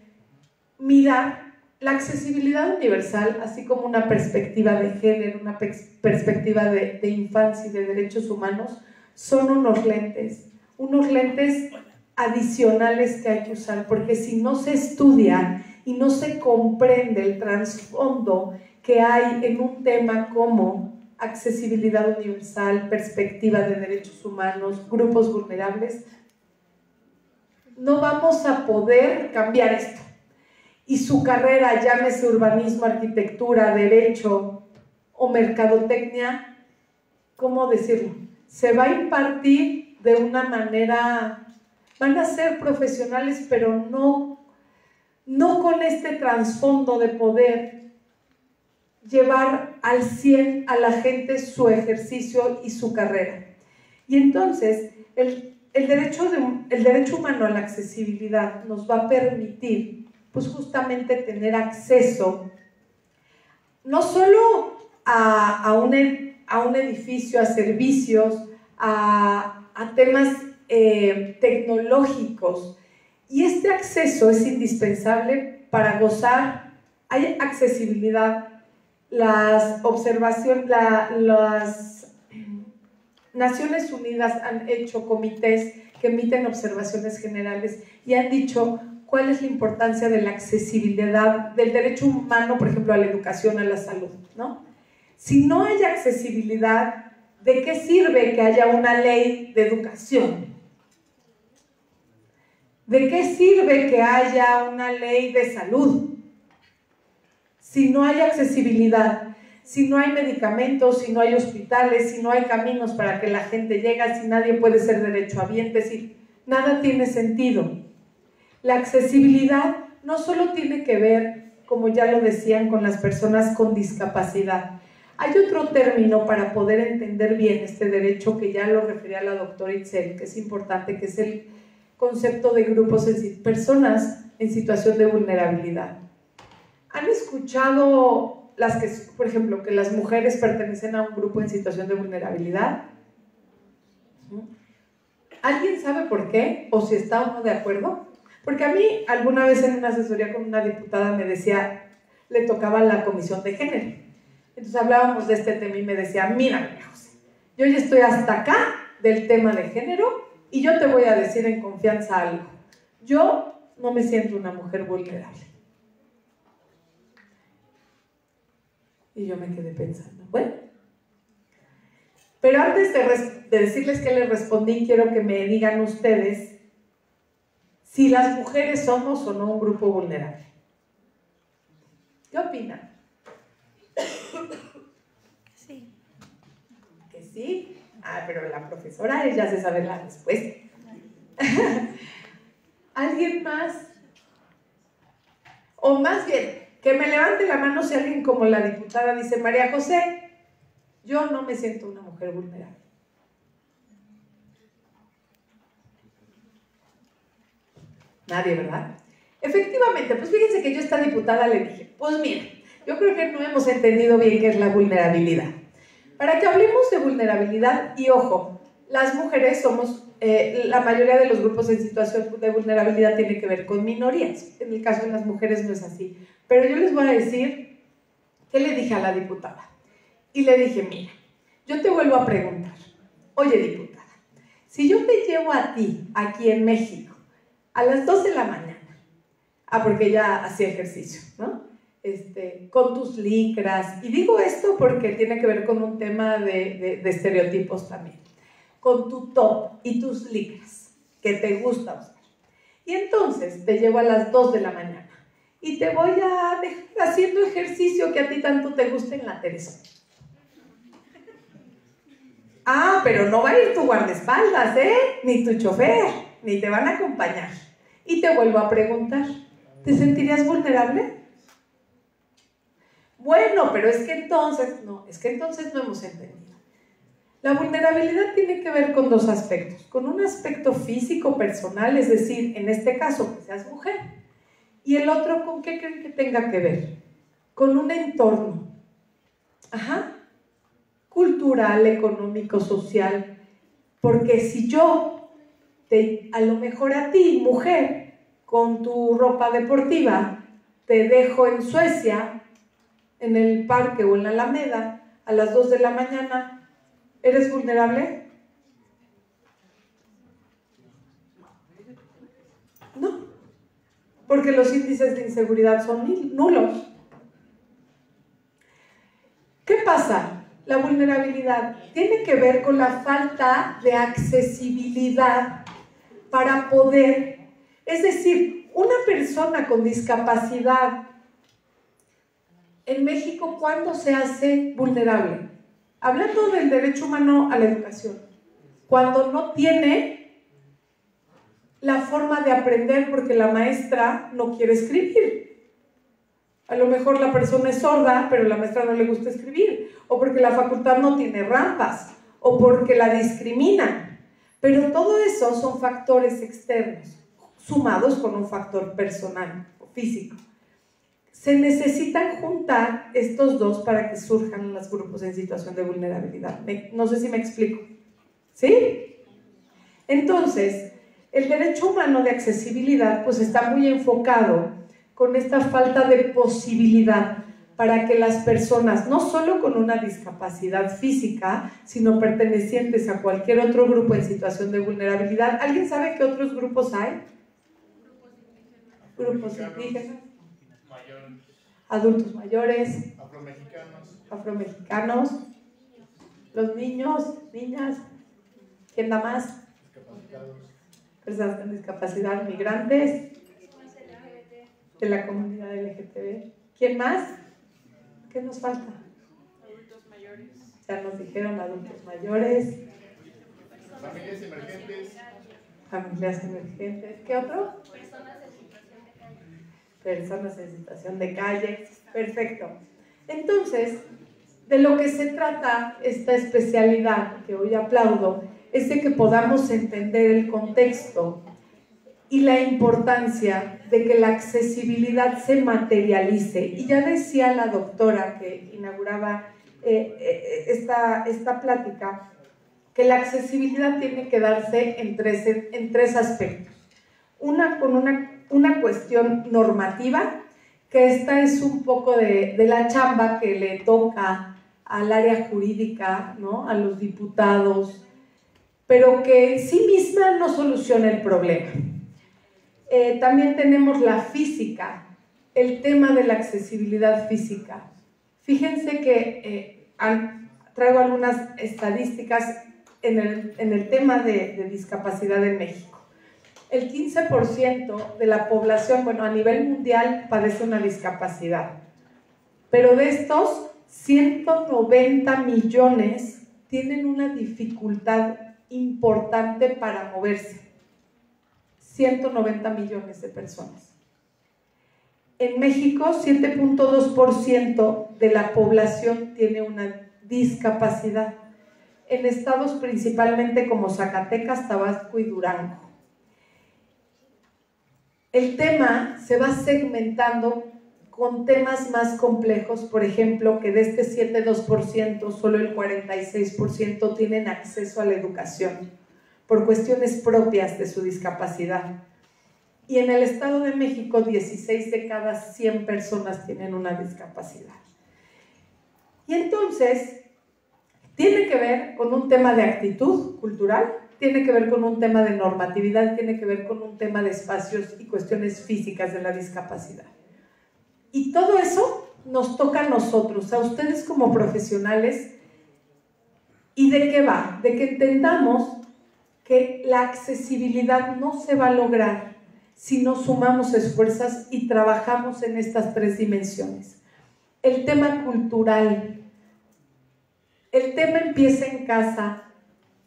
mirar la accesibilidad universal, así como una perspectiva de género, una perspectiva de infancia y de derechos humanos, son unos lentes adicionales que hay que usar, porque si no se estudia y no se comprende el trasfondo que hay en un tema como accesibilidad universal, perspectiva de derechos humanos, grupos vulnerables, no vamos a poder cambiar esto. Y su carrera, llámese urbanismo, arquitectura, derecho o mercadotecnia, ¿cómo decirlo? Se va a impartir de una manera, van a ser profesionales, pero no con este trasfondo de poder llevar al 100 a la gente su ejercicio y su carrera. Y entonces, el derecho humano a la accesibilidad nos va a permitir pues justamente tener acceso no solo a un edificio, a servicios, a temas tecnológicos, y este acceso es indispensable para gozar. Hay accesibilidad, las Naciones Unidas han hecho comités que emiten observaciones generales y han dicho cuál es la importancia de la accesibilidad, del derecho humano, por ejemplo, a la educación, a la salud, ¿no? Si no hay accesibilidad, ¿de qué sirve que haya una ley de educación? ¿De qué sirve que haya una ley de salud? Si no hay accesibilidad, si no hay medicamentos, si no hay hospitales, si no hay caminos para que la gente llegue, si nadie puede ser derechohabiente, si nada tiene sentido. La accesibilidad no solo tiene que ver, como ya lo decían, con las personas con discapacidad. Hay otro término para poder entender bien este derecho que ya lo refería la doctora Itzel, que es importante, que es el concepto de grupos, personas en situación de vulnerabilidad. ¿Han escuchado por ejemplo, que las mujeres pertenecen a un grupo en situación de vulnerabilidad? ¿Alguien sabe por qué? ¿O si está o no de acuerdo? Porque a mí, alguna vez en una asesoría con una diputada me decía, le tocaba la comisión de género. Entonces hablábamos de este tema y me decía, mira, María José, yo ya estoy hasta acá del tema de género y yo te voy a decir en confianza algo. Yo no me siento una mujer vulnerable. Y yo me quedé pensando, bueno. Pero antes de decirles qué les respondí, quiero que me digan ustedes si las mujeres somos o no un grupo vulnerable. ¿Qué opinan? Sí. ¿Que sí? Ah, pero la profesora, ella se sabe la respuesta. ¿Alguien más? O más bien, que me levante la mano si alguien como la diputada dice, María José, yo no me siento una mujer vulnerable. Nadie, ¿verdad? Efectivamente, pues fíjense que yo a esta diputada le dije, pues mire, yo creo que no hemos entendido bien qué es la vulnerabilidad. Para que hablemos de vulnerabilidad, y ojo, las mujeres somos, la mayoría de los grupos en situación de vulnerabilidad tiene que ver con minorías. En el caso de las mujeres no es así. Pero yo les voy a decir qué le dije a la diputada. Y le dije, mira, yo te vuelvo a preguntar, oye diputada, Si yo te llevo a ti, aquí en México, a las 2 de la mañana, porque ya hacía ejercicio, ¿no? Con tus licras, y digo esto porque tiene que ver con un tema de estereotipos también, con tu top y tus licras, que te gusta usar. Y entonces te llevo a las 2 de la mañana y te voy a dejar haciendo ejercicio que a ti tanto te gusta en la Teresa. Ah, pero no va a ir tu guardaespaldas, ni tu chofer, ni te van a acompañar. Y te vuelvo a preguntar, ¿te sentirías vulnerable? Bueno, pero es que entonces no hemos entendido. La vulnerabilidad tiene que ver con 2 aspectos, con un aspecto físico, personal, es decir, en este caso, que seas mujer, y el otro, ¿con qué creen que tenga que ver? Con un entorno, cultural, económico, social, porque si yo, a lo mejor a ti, mujer, con tu ropa deportiva, te dejo en Suecia, en el parque o en la Alameda, a las 2 de la mañana, ¿eres vulnerable? No, porque los índices de inseguridad son nulos. ¿Qué pasa? La vulnerabilidad tiene que ver con la falta de accesibilidad para poder, es decir, una persona con discapacidad en México, ¿cuándo se hace vulnerable? Hablando del derecho humano a la educación, cuando no tiene la forma de aprender porque la maestra no quiere escribir. A lo mejor la persona es sorda, pero la maestra no le gusta escribir, o porque la facultad no tiene rampas, o porque la discriminan. Pero todo eso son factores externos, sumados con un factor personal o físico. Se necesitan juntar estos 2 para que surjan los grupos en situación de vulnerabilidad. No sé si me explico. ¿Sí? Entonces, el derecho humano de accesibilidad pues está muy enfocado con esta falta de posibilidad para que las personas, no solo con una discapacidad física, sino pertenecientes a cualquier otro grupo en situación de vulnerabilidad. ¿Alguien sabe qué otros grupos hay? Grupos indígenas. Adultos mayores, afromexicanos, los niños, niñas, ¿quién da más? Personas con discapacidad, migrantes, de la comunidad LGTB. ¿Quién más? ¿Qué nos falta? Adultos mayores. Ya nos dijeron adultos mayores. Familias emergentes. Familias emergentes. ¿Qué otro? Personas en situación de calle. Personas en situación de calle. Perfecto. Entonces, de lo que se trata esta especialidad, que hoy aplaudo, es de que podamos entender el contexto y la importancia de que la accesibilidad se materialice. Y ya decía la doctora que inauguraba esta plática, que la accesibilidad tiene que darse en tres aspectos. Una con una cuestión normativa, que esta es un poco de la chamba que le toca al área jurídica, ¿no? A los diputados, pero que en sí misma no soluciona el problema. También tenemos la física, el tema de la accesibilidad física. Fíjense que traigo algunas estadísticas en el tema de discapacidad en México. El 15% de la población, bueno, a nivel mundial padece una discapacidad, pero de estos, 190 millones tienen una dificultad importante para moverse. 190 millones de personas. En México, 7.2% de la población tiene una discapacidad. En estados principalmente como Zacatecas, Tabasco y Durango. El tema se va segmentando con temas más complejos, por ejemplo, que de este 7.2%, solo el 46% tienen acceso a la educación por cuestiones propias de su discapacidad. Y en el Estado de México, 16 de cada 100 personas tienen una discapacidad. Y entonces, tiene que ver con un tema de actitud cultural, tiene que ver con un tema de normatividad, tiene que ver con un tema de espacios y cuestiones físicas de la discapacidad. Y todo eso nos toca a nosotros, a ustedes como profesionales. ¿Y de qué va? De que entendamos que la accesibilidad no se va a lograr si no sumamos esfuerzos y trabajamos en estas 3 dimensiones. El tema cultural, el tema empieza en casa,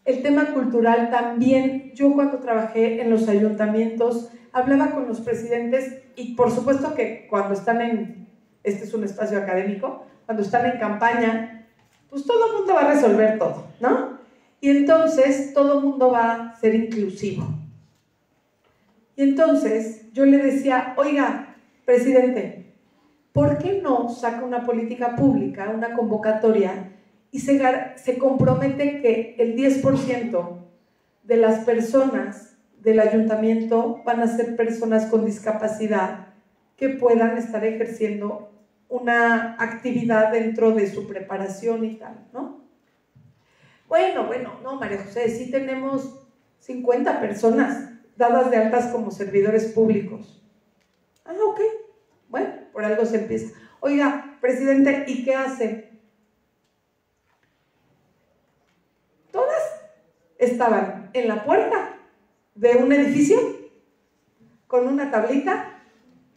el tema cultural también. Yo cuando trabajé en los ayuntamientos hablaba con los presidentes y por supuesto que cuando están este es un espacio académico, cuando están en campaña, pues todo el mundo va a resolver todo, ¿no? Y entonces todo el mundo va a ser inclusivo. Y entonces yo le decía, oiga, presidente, ¿por qué no saca una política pública, una convocatoria, y se compromete que el 10% de las personas del ayuntamiento van a ser personas con discapacidad que puedan estar ejerciendo una actividad dentro de su preparación y tal, ¿no? Bueno, no, María José, sí tenemos 50 personas dadas de altas como servidores públicos. Ah, ok, bueno, por algo se empieza. Oiga, presidente, ¿y qué hace? Todas estaban en la puerta de un edificio con una tablita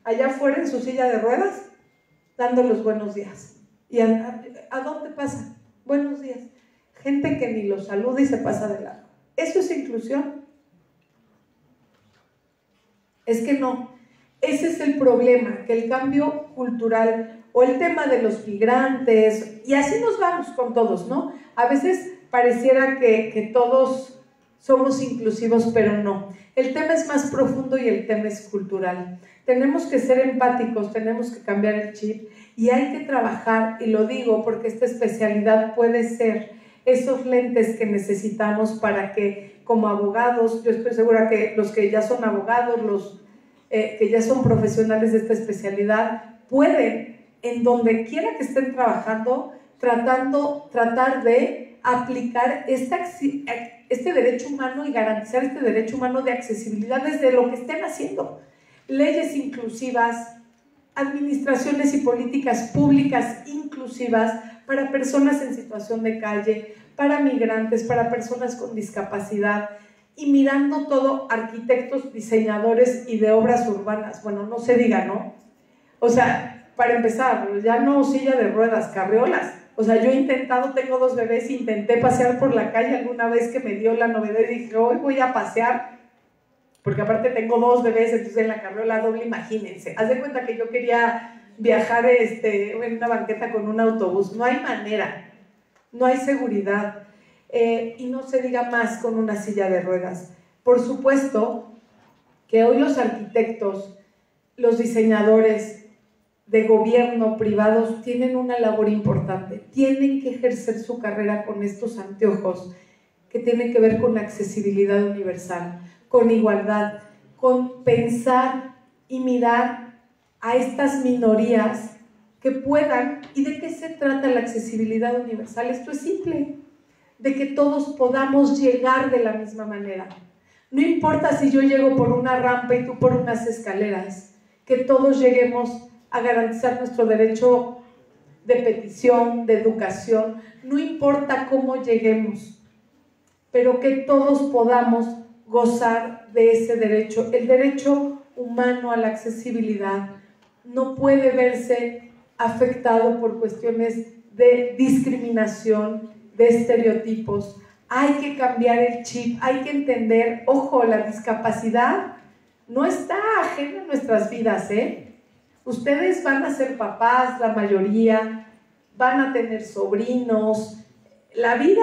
allá afuera en su silla de ruedas dando los buenos días. ¿Y a dónde pasa? Buenos días. Gente que ni los saluda y se pasa de lado. ¿Eso es inclusión? Es que no. Ese es el problema, que el cambio cultural o el tema de los migrantes, y así nos vamos con todos, ¿no? A veces pareciera que todos somos inclusivos, pero no. El tema es más profundo y el tema es cultural. Tenemos que ser empáticos, tenemos que cambiar el chip y hay que trabajar, y lo digo porque esta especialidad puede ser esos lentes que necesitamos para que como abogados, yo estoy segura que los que ya son abogados, los que ya son profesionales de esta especialidad, pueden, en donde quiera que estén trabajando, tratar de aplicar este derecho humano y garantizar este derecho humano de accesibilidad desde lo que estén haciendo. Leyes inclusivas, administraciones y políticas públicas inclusivas para personas en situación de calle, para migrantes, para personas con discapacidad, y mirando todo, arquitectos, diseñadores y de obras urbanas. Bueno, no se diga, ¿no? O sea, para empezar, ya no silla de ruedas, carriolas. O sea, yo he intentado, tengo 2 bebés, intenté pasear por la calle alguna vez que me dio la novedad y dije, hoy voy a pasear, porque aparte tengo 2 bebés, entonces en la carriola doble, imagínense. Haz de cuenta que yo quería viajar en una banqueta con un autobús. No hay manera, no hay seguridad. Y no se diga más con una silla de ruedas. Por supuesto que hoy los arquitectos, los diseñadores de gobierno, privados, tienen una labor importante. Tienen que ejercer su carrera con estos anteojos que tienen que ver con la accesibilidad universal, con igualdad, con pensar y mirar a estas minorías que puedan. ¿Y de qué se trata la accesibilidad universal? Esto es simple, de que todos podamos llegar de la misma manera. No importa si yo llego por una rampa y tú por unas escaleras, que todos lleguemos a garantizar nuestro derecho de petición, de educación, no importa cómo lleguemos, pero que todos podamos gozar de ese derecho. El derecho humano a la accesibilidad no puede verse afectado por cuestiones de discriminación, de estereotipos. Hay que cambiar el chip, hay que entender, ojo, la discapacidad no está ajena a nuestras vidas, Ustedes van a ser papás, la mayoría, van a tener sobrinos. La vida,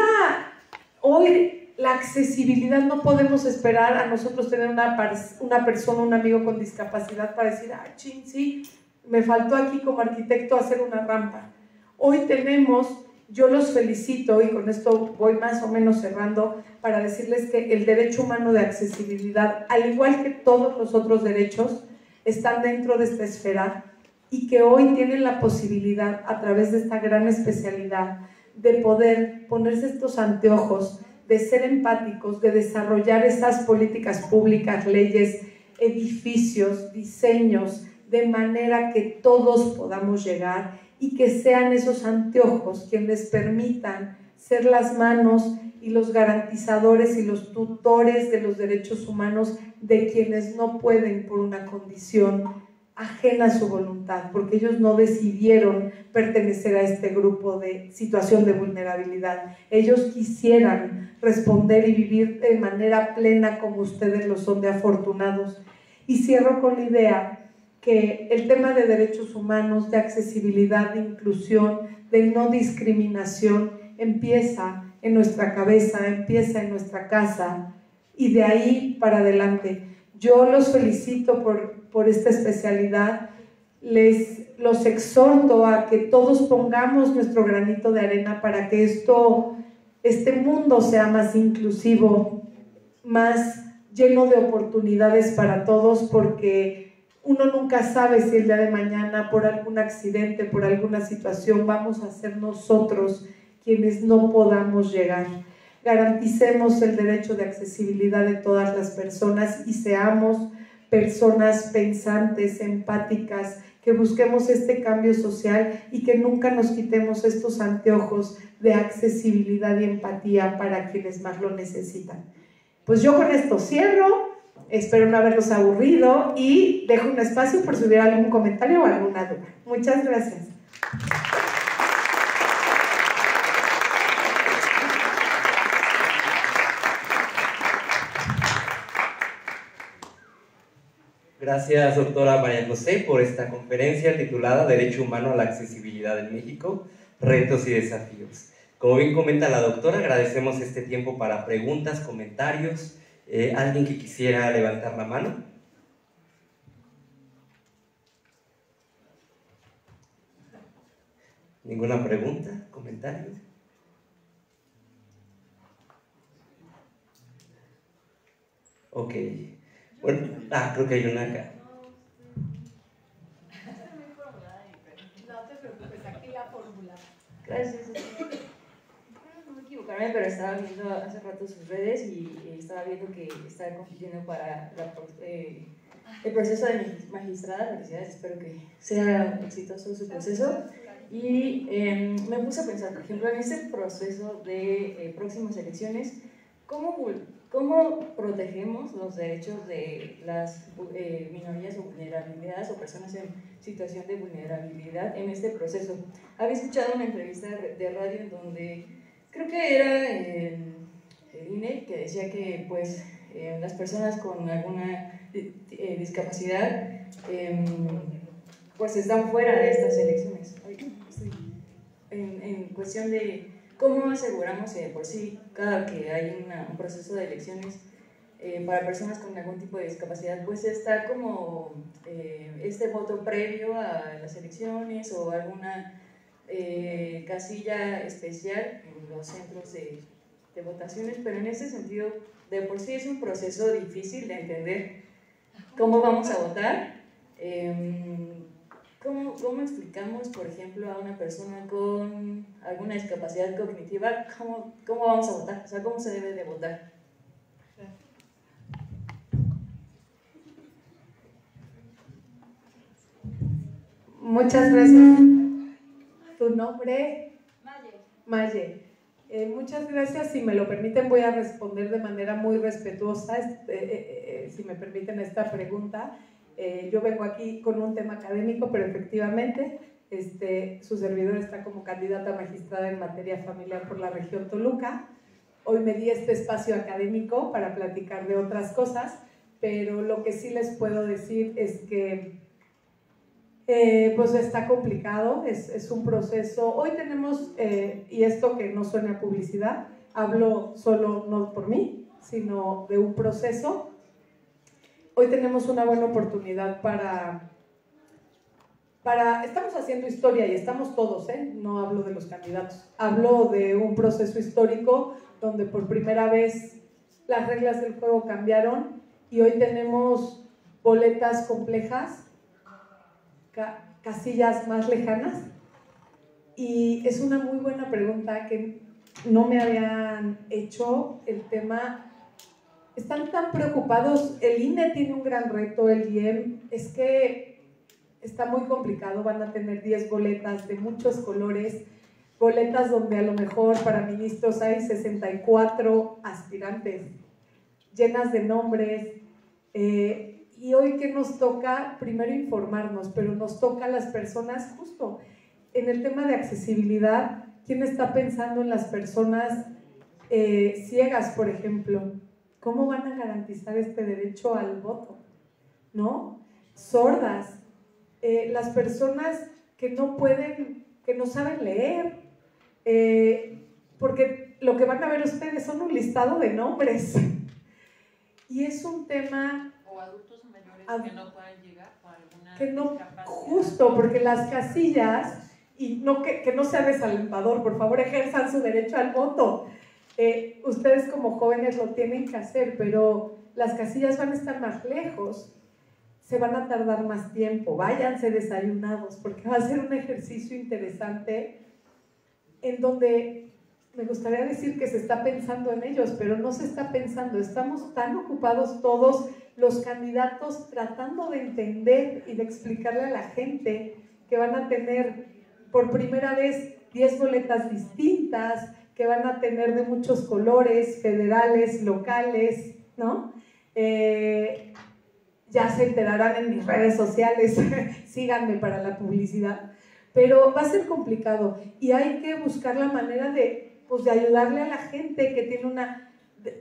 hoy, la accesibilidad, no podemos esperar a nosotros tener una persona, un amigo con discapacidad para decir, ah, chin, sí, me faltó aquí como arquitecto hacer una rampa. Hoy tenemos, yo los felicito, y con esto voy más o menos cerrando, para decirles que el derecho humano de accesibilidad, al igual que todos los otros derechos, están dentro de esta esfera, y que hoy tienen la posibilidad, a través de esta gran especialidad, de poder ponerse estos anteojos de ser empáticos, de desarrollar esas políticas públicas, leyes, edificios, diseños, de manera que todos podamos llegar y que sean esos anteojos quienes permitan ser las manos y los garantizadores y los tutores de los derechos humanos de quienes no pueden por una condición ajena a su voluntad, porque ellos no decidieron pertenecer a este grupo de situación de vulnerabilidad. Ellos quisieran responder y vivir de manera plena como ustedes lo son de afortunados. Y cierro con la idea que el tema de derechos humanos, de accesibilidad, de inclusión, de no discriminación, empieza en nuestra cabeza, empieza en nuestra casa y de ahí para adelante. Yo los felicito por esta especialidad, los exhorto a que todos pongamos nuestro granito de arena para que este mundo sea más inclusivo, más lleno de oportunidades para todos, porque uno nunca sabe si el día de mañana por algún accidente, por alguna situación, vamos a ser nosotros quienes no podamos llegar. Garanticemos el derecho de accesibilidad de todas las personas y seamos personas pensantes, empáticas, que busquemos este cambio social y que nunca nos quitemos estos anteojos de accesibilidad y empatía para quienes más lo necesitan. Pues yo con esto cierro, espero no haberlos aburrido y dejo un espacio por si hubiera algún comentario o alguna duda. Muchas gracias. Gracias, doctora María José, por esta conferencia titulada Derecho Humano a la Accesibilidad en México, Retos y Desafíos. Como bien comenta la doctora, agradecemos este tiempo para preguntas, comentarios. ¿Alguien que quisiera levantar la mano? ¿Ninguna pregunta? ¿Comentario? Ok. Bueno, creo que hay una acá. No te preocupes, aquí la fórmula. Gracias. No me equivocarme, pero estaba viendo hace rato sus redes y estaba viendo que está compitiendo para el proceso de magistrada. Felicidades, espero que sea exitoso su proceso. Y me puse a pensar, por ejemplo, en este proceso de próximas elecciones, ¿cómo protegemos los derechos de las minorías o vulnerabilidades o personas en situación de vulnerabilidad en este proceso? Había escuchado una entrevista de radio en donde creo que era el INE que decía que pues, las personas con alguna discapacidad pues están fuera de estas elecciones. En cuestión de ¿cómo aseguramos por sí, cada que hay un proceso de elecciones para personas con algún tipo de discapacidad, pues está como este voto previo a las elecciones o alguna casilla especial en los centros de votaciones? Pero en ese sentido, de por sí es un proceso difícil de entender cómo vamos a votar. ¿Cómo explicamos, por ejemplo, a una persona con alguna discapacidad cognitiva cómo vamos a votar? O sea, ¿cómo se debe de votar? Muchas gracias. ¿Tu nombre? Maye. Muchas gracias. Si me lo permiten, voy a responder de manera muy respetuosa, si me permiten esta pregunta. Yo vengo aquí con un tema académico, pero efectivamente su servidor está como candidata a magistrada en materia familiar por la región Toluca. Hoy me di este espacio académico para platicar de otras cosas, pero lo que sí les puedo decir es que pues está complicado, es un proceso. Hoy tenemos, y esto que no suena a publicidad, hablo solo no por mí, sino de un proceso. Hoy tenemos una buena oportunidad estamos haciendo historia y estamos todos, no hablo de los candidatos, hablo de un proceso histórico donde por primera vez las reglas del juego cambiaron y hoy tenemos boletas complejas, casillas más lejanas, y es una muy buena pregunta que no me habían hecho el tema. Están tan preocupados, el INE tiene un gran reto, el IEM, es que está muy complicado, van a tener 10 boletas de muchos colores, boletas donde a lo mejor para ministros hay 64 aspirantes, llenas de nombres, y hoy que nos toca, primero informarnos, pero nos toca a las personas justo en el tema de accesibilidad. ¿Quién está pensando en las personas ciegas, por ejemplo? ¿Cómo van a garantizar este derecho al voto? ¿No? Sordas, las personas que no pueden, que no saben leer, porque lo que van a ver ustedes son un listado de nombres. Y es un tema... O adultos mayores que no puedan llegar por alguna discapacidad. Justo, porque las casillas, y no que no sea desalentador, por favor ejerzan su derecho al voto. Ustedes como jóvenes lo tienen que hacer, pero las casillas van a estar más lejos, se van a tardar más tiempo, váyanse desayunados, porque va a ser un ejercicio interesante en donde me gustaría decir que se está pensando en ellos, pero no se está pensando, estamos tan ocupados todos los candidatos tratando de entender y de explicarle a la gente que van a tener por primera vez 10 boletas distintas, que van a tener de muchos colores, federales, locales, ¿no? Ya se enterarán en mis redes sociales, síganme para la publicidad, pero va a ser complicado y hay que buscar la manera de, pues, de ayudarle a la gente que tiene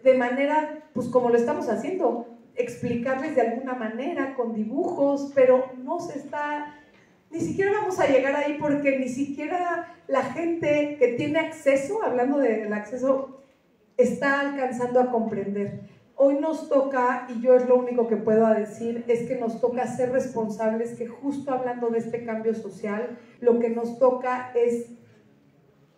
de manera, pues como lo estamos haciendo, explicarles de alguna manera, con dibujos, pero no se está... Ni siquiera vamos a llegar ahí porque ni siquiera la gente que tiene acceso, hablando del acceso, está alcanzando a comprender. Hoy nos toca, y yo es lo único que puedo decir, es que nos toca ser responsables, que justo hablando de este cambio social, lo que nos toca es,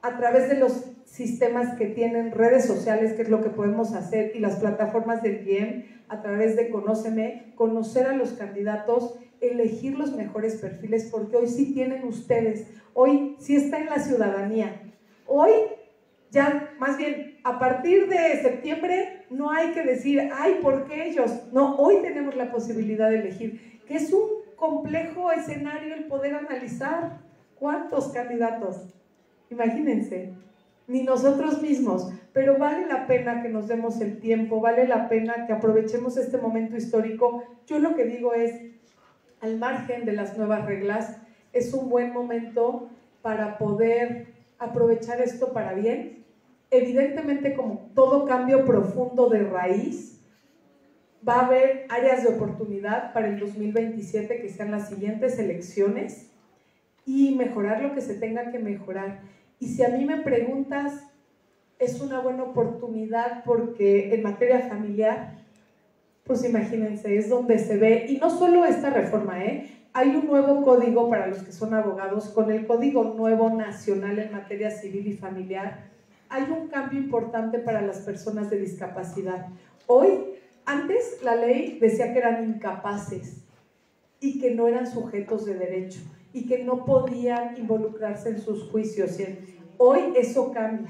a través de los sistemas que tienen redes sociales, que es lo que podemos hacer, y las plataformas del IEM, a través de Conóceme, conocer a los candidatos, elegir los mejores perfiles, porque hoy sí tienen ustedes, hoy sí está en la ciudadanía. Hoy, ya más bien, a partir de septiembre, no hay que decir, ay, ¿por qué ellos? No, hoy tenemos la posibilidad de elegir, que es un complejo escenario el poder analizar cuántos candidatos. Imagínense, ni nosotros mismos, pero vale la pena que nos demos el tiempo, vale la pena que aprovechemos este momento histórico. Yo lo que digo es, al margen de las nuevas reglas, es un buen momento para poder aprovechar esto para bien. Evidentemente, como todo cambio profundo de raíz, va a haber áreas de oportunidad para el 2027, que sean las siguientes elecciones, y mejorar lo que se tenga que mejorar. Y si a mí me preguntas, es una buena oportunidad porque en materia familiar, pues imagínense, es donde se ve, y no solo esta reforma, hay un nuevo código para los que son abogados, con el Código Nuevo Nacional en materia civil y familiar, hay un cambio importante para las personas de discapacidad. Hoy, antes la ley decía que eran incapaces y que no eran sujetos de derecho y que no podían involucrarse en sus juicios. Hoy eso cambia.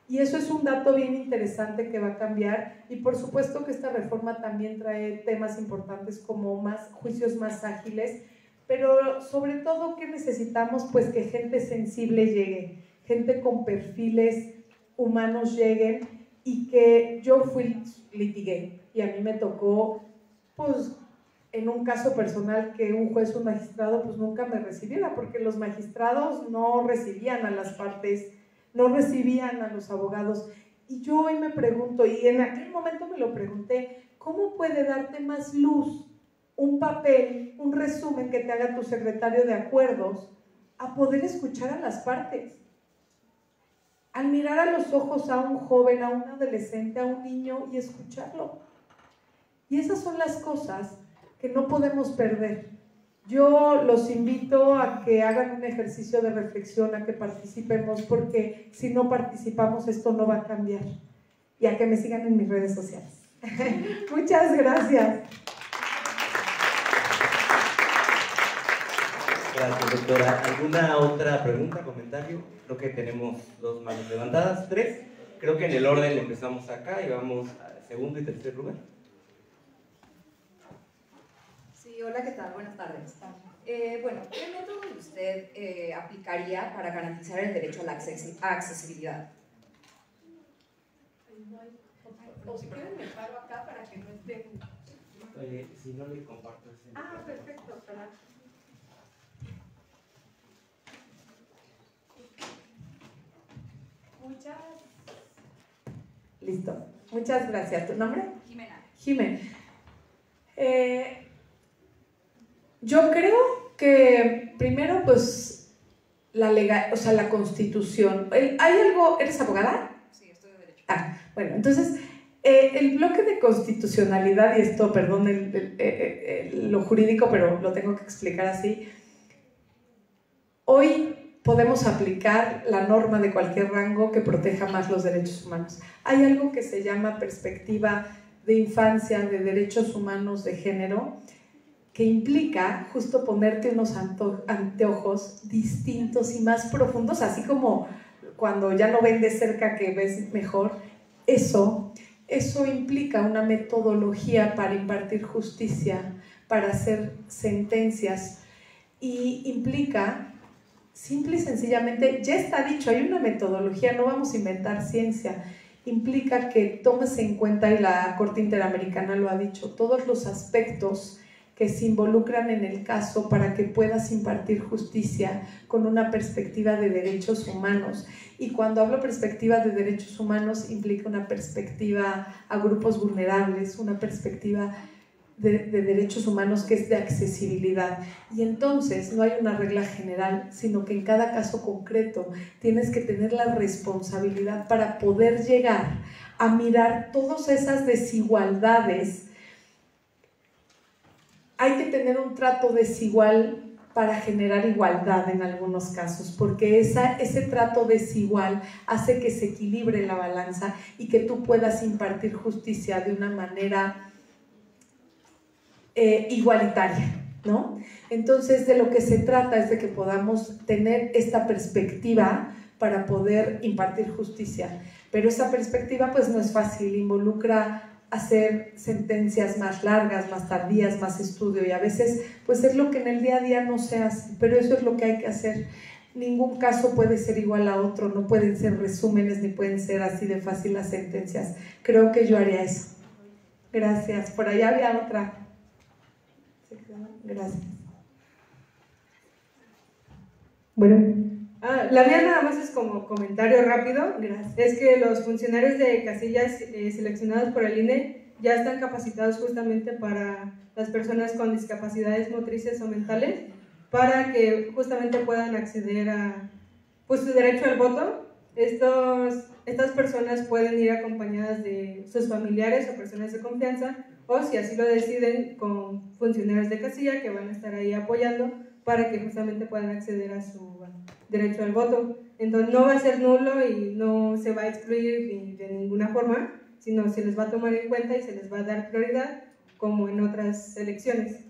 Y eso es un dato bien interesante que va a cambiar, y por supuesto que esta reforma también trae temas importantes como juicios más ágiles, pero sobre todo, ¿qué necesitamos? Pues que gente sensible llegue, gente con perfiles humanos lleguen, y que yo litigué, y a mí me tocó, pues, en un caso personal, que un juez o un magistrado pues nunca me recibiera, porque los magistrados no recibían a las partes, no recibían a los abogados. Y yo hoy me pregunto, y en aquel momento me lo pregunté, ¿cómo puede darte más luz un papel, un resumen que te haga tu secretario de acuerdos, a poder escuchar a las partes? Al mirar a los ojos a un joven, a un adolescente, a un niño y escucharlo. Y esas son las cosas que no podemos perder. Yo los invito a que hagan un ejercicio de reflexión, a que participemos, porque si no participamos esto no va a cambiar. Y a que me sigan en mis redes sociales. Muchas gracias. Gracias, doctora. ¿Alguna otra pregunta, comentario? Creo que tenemos 2 manos levantadas, 3. Creo que en el orden empezamos acá y vamos al segundo y tercer lugar. Sí, hola, ¿qué tal? Buenas tardes. Bueno, ¿qué método usted aplicaría para garantizar el derecho a la accesibilidad? O si quieren me paro acá para que no estén... Si no le comparto ese... Ah, perfecto, para... Listo. Muchas gracias. ¿Tu nombre? Jimena. Jimena. Yo creo que primero, pues, la Constitución. ¿Hay algo? ¿Eres abogada? Sí, estoy de derecho. Ah, bueno, entonces, el bloque de constitucionalidad, y esto, perdón, lo jurídico, pero lo tengo que explicar así. Hoy podemos aplicar la norma de cualquier rango que proteja más los derechos humanos. Hay algo que se llama perspectiva de infancia, de derechos humanos de género, que implica justo ponerte unos anteojos distintos y más profundos, así como cuando ya no ven de cerca que ves mejor. Eso implica una metodología para impartir justicia, para hacer sentencias, y implica, simple y sencillamente, ya está dicho, hay una metodología, no vamos a inventar ciencia, implica que tomes en cuenta, y la Corte Interamericana lo ha dicho, todos los aspectos que se involucran en el caso para que puedas impartir justicia con una perspectiva de derechos humanos. Y cuando hablo perspectiva de derechos humanos, implica una perspectiva a grupos vulnerables, una perspectiva de derechos humanos que es de accesibilidad. Y entonces no hay una regla general, sino que en cada caso concreto tienes que tener la responsabilidad para poder llegar a mirar todas esas desigualdades. Hay que tener un trato desigual para generar igualdad en algunos casos, porque ese trato desigual hace que se equilibre la balanza y que tú puedas impartir justicia de una manera igualitaria, ¿no? Entonces, de lo que se trata es de que podamos tener esta perspectiva para poder impartir justicia, pero esa perspectiva pues no es fácil, involucra hacer sentencias más largas, más tardías, más estudio, y a veces pues es lo que en el día a día no se hace, pero eso es lo que hay que hacer. Ningún caso puede ser igual a otro, no pueden ser resúmenes ni pueden ser así de fácil las sentencias. Creo que yo haría eso. Gracias. Por allá había otra. Gracias. Bueno, la mía nada más es como comentario rápido. Gracias. Es que los funcionarios de casillas seleccionados por el INE ya están capacitados justamente para las personas con discapacidades motrices o mentales, para que justamente puedan acceder a pues, su derecho al voto. Estas personas pueden ir acompañadas de sus familiares o personas de confianza, o si así lo deciden, con funcionarios de casilla que van a estar ahí apoyando para que justamente puedan acceder a su derecho al voto. Entonces no va a ser nulo y no se va a excluir de ninguna forma, sino se les va a tomar en cuenta y se les va a dar prioridad como en otras elecciones.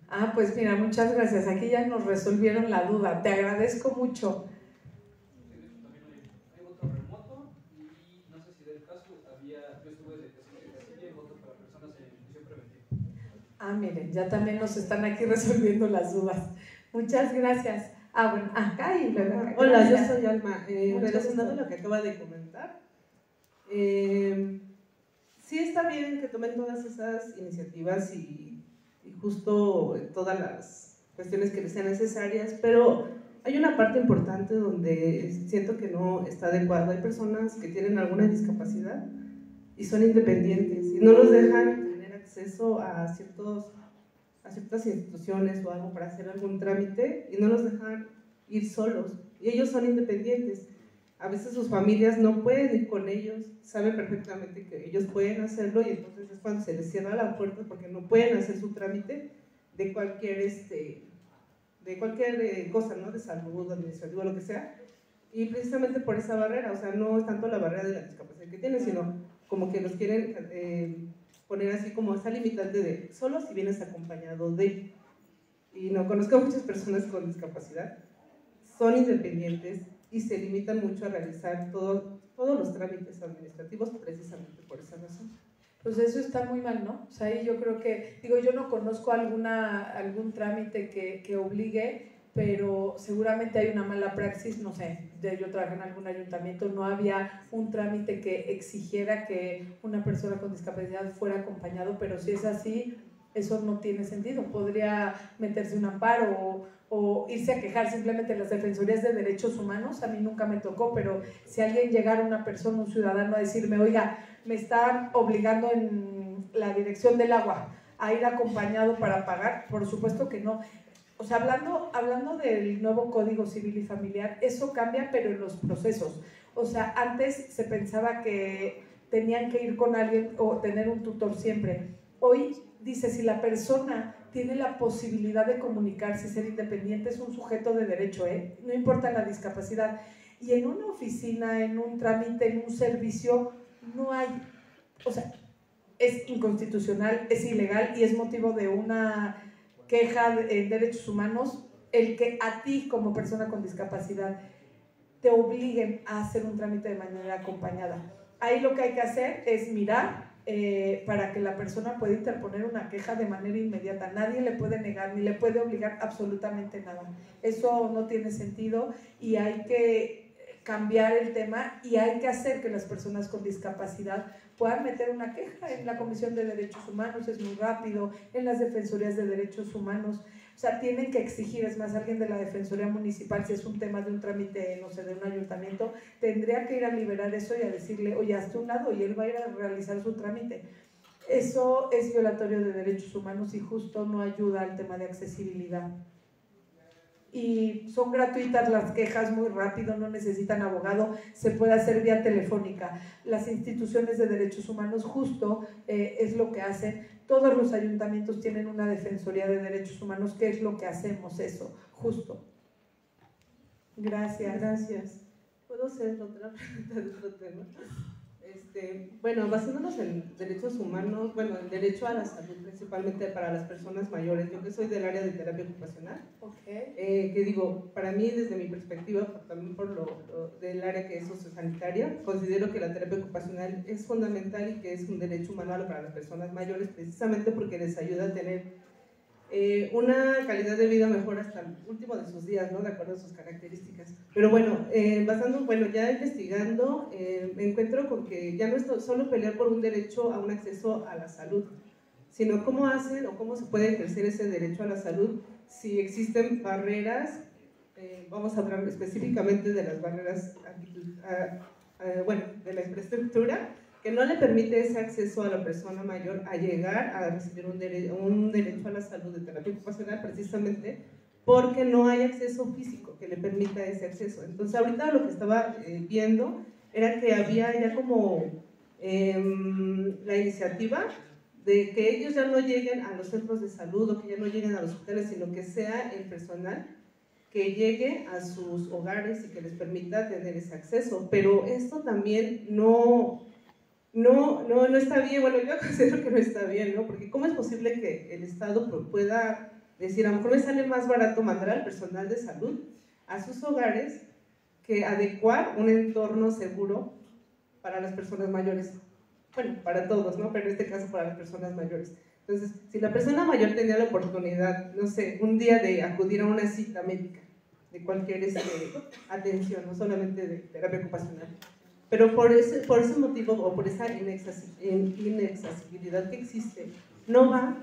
Ah, pues mira, muchas gracias. Aquí ya nos resolvieron la duda. Te agradezco mucho. Hay voto remoto y no sé si del caso yo estuve de casilla y voto para personas en prisión preventiva. Ah, miren, ya también nos están aquí resolviendo las dudas. Muchas gracias. Ah, bueno, acá y luego acá. Hola, yo soy Alma. Relacionado a lo que acaba de comentar, sí está bien que tomen todas esas iniciativas y justo todas las cuestiones que sean necesarias, pero hay una parte importante donde siento que no está adecuado. Hay personas que tienen alguna discapacidad y son independientes y no los dejan tener acceso a ciertas instituciones o algo para hacer algún trámite y no los dejan ir solos, y ellos son independientes. A veces sus familias no pueden ir con ellos, saben perfectamente que ellos pueden hacerlo, y entonces es cuando se les cierra la puerta porque no pueden hacer su trámite de cualquier cosa, ¿no? De salud, administrativo, lo que sea, y precisamente por esa barrera. O sea, no es tanto la barrera de la discapacidad que tienen, sino como que los quieren poner así como esa limitante de solo si vienes acompañado de. Y no conozco a muchas personas con discapacidad, son independientes, y se limitan mucho a realizar todos los trámites administrativos precisamente por esa razón. Pues eso está muy mal, ¿no? O sea, ahí yo creo que, digo, yo no conozco algún trámite que obligue, pero seguramente hay una mala praxis, no sé, yo trabajé en algún ayuntamiento, no había un trámite que exigiera que una persona con discapacidad fuera acompañado, pero si es así, eso no tiene sentido. Podría meterse un amparo o irse a quejar simplemente en las defensorías de derechos humanos. A mí nunca me tocó, pero si alguien llegara, una persona, un ciudadano, a decirme, oiga, me están obligando en la dirección del agua a ir acompañado para pagar, por supuesto que no. O sea, hablando del nuevo Código Civil y Familiar, eso cambia, pero en los procesos. O sea, antes se pensaba que tenían que ir con alguien o tener un tutor siempre. Hoy dice, si la persona tiene la posibilidad de comunicarse y ser independiente, es un sujeto de derecho, no importa la discapacidad. Y en una oficina, en un trámite, en un servicio, no hay, o sea, es inconstitucional, es ilegal y es motivo de una queja en derechos humanos el que a ti como persona con discapacidad te obliguen a hacer un trámite de manera acompañada. Ahí lo que hay que hacer es mirar para que la persona pueda interponer una queja de manera inmediata. Nadie le puede negar ni le puede obligar absolutamente nada. Eso no tiene sentido y hay que cambiar el tema y hay que hacer que las personas con discapacidad puedan meter una queja en la Comisión de Derechos Humanos, es muy rápido, en las Defensorías de Derechos Humanos. O sea, tienen que exigir, es más, alguien de la Defensoría Municipal, si es un tema de un trámite, no sé, de un ayuntamiento, tendría que ir a liberar eso y a decirle, oye, hazte un lado y él va a ir a realizar su trámite. Eso es violatorio de derechos humanos y justo no ayuda al tema de accesibilidad. Y son gratuitas las quejas, muy rápido, no necesitan abogado, se puede hacer vía telefónica. Las instituciones de derechos humanos justo es lo que hacen. Todos los ayuntamientos tienen una defensoría de derechos humanos, ¿qué es lo que hacemos? Eso, justo. Gracias. Gracias. ¿Puedo hacer otra pregunta de otro tema? Bueno, basándonos en derechos humanos, bueno, el derecho a la salud principalmente para las personas mayores, yo que soy del área de terapia ocupacional, que digo, para mí desde mi perspectiva, también por lo del área que es sociosanitaria, considero que la terapia ocupacional es fundamental y que es un derecho humano para las personas mayores precisamente porque les ayuda a tener una calidad de vida mejor hasta el último de sus días, ¿no? De acuerdo a sus características. Pero bueno, ya investigando, me encuentro con que ya no es solo pelear por un derecho a un acceso a la salud, sino cómo hacen o cómo se puede ejercer ese derecho a la salud si existen barreras, vamos a hablar específicamente de las barreras, de la infraestructura, que no le permite ese acceso a la persona mayor a llegar a recibir un derecho a la salud de terapia ocupacional precisamente porque no hay acceso físico que le permita ese acceso. Entonces ahorita lo que estaba viendo era que había ya como la iniciativa de que ellos ya no lleguen a los centros de salud o que ya no lleguen a los hospitales, sino que sea el personal que llegue a sus hogares y que les permita tener ese acceso. Pero esto también no está bien. Bueno, yo considero que no está bien, ¿no? Porque ¿cómo es posible que el Estado pueda decir, a lo mejor me sale más barato mandar al personal de salud a sus hogares que adecuar un entorno seguro para las personas mayores? Bueno, para todos, ¿no? Pero en este caso para las personas mayores. Entonces, si la persona mayor tenía la oportunidad, no sé, un día de acudir a una cita médica, de cualquier atención, no solamente de terapia ocupacional, pero por ese motivo o por esa inaccesibilidad que existe, no va,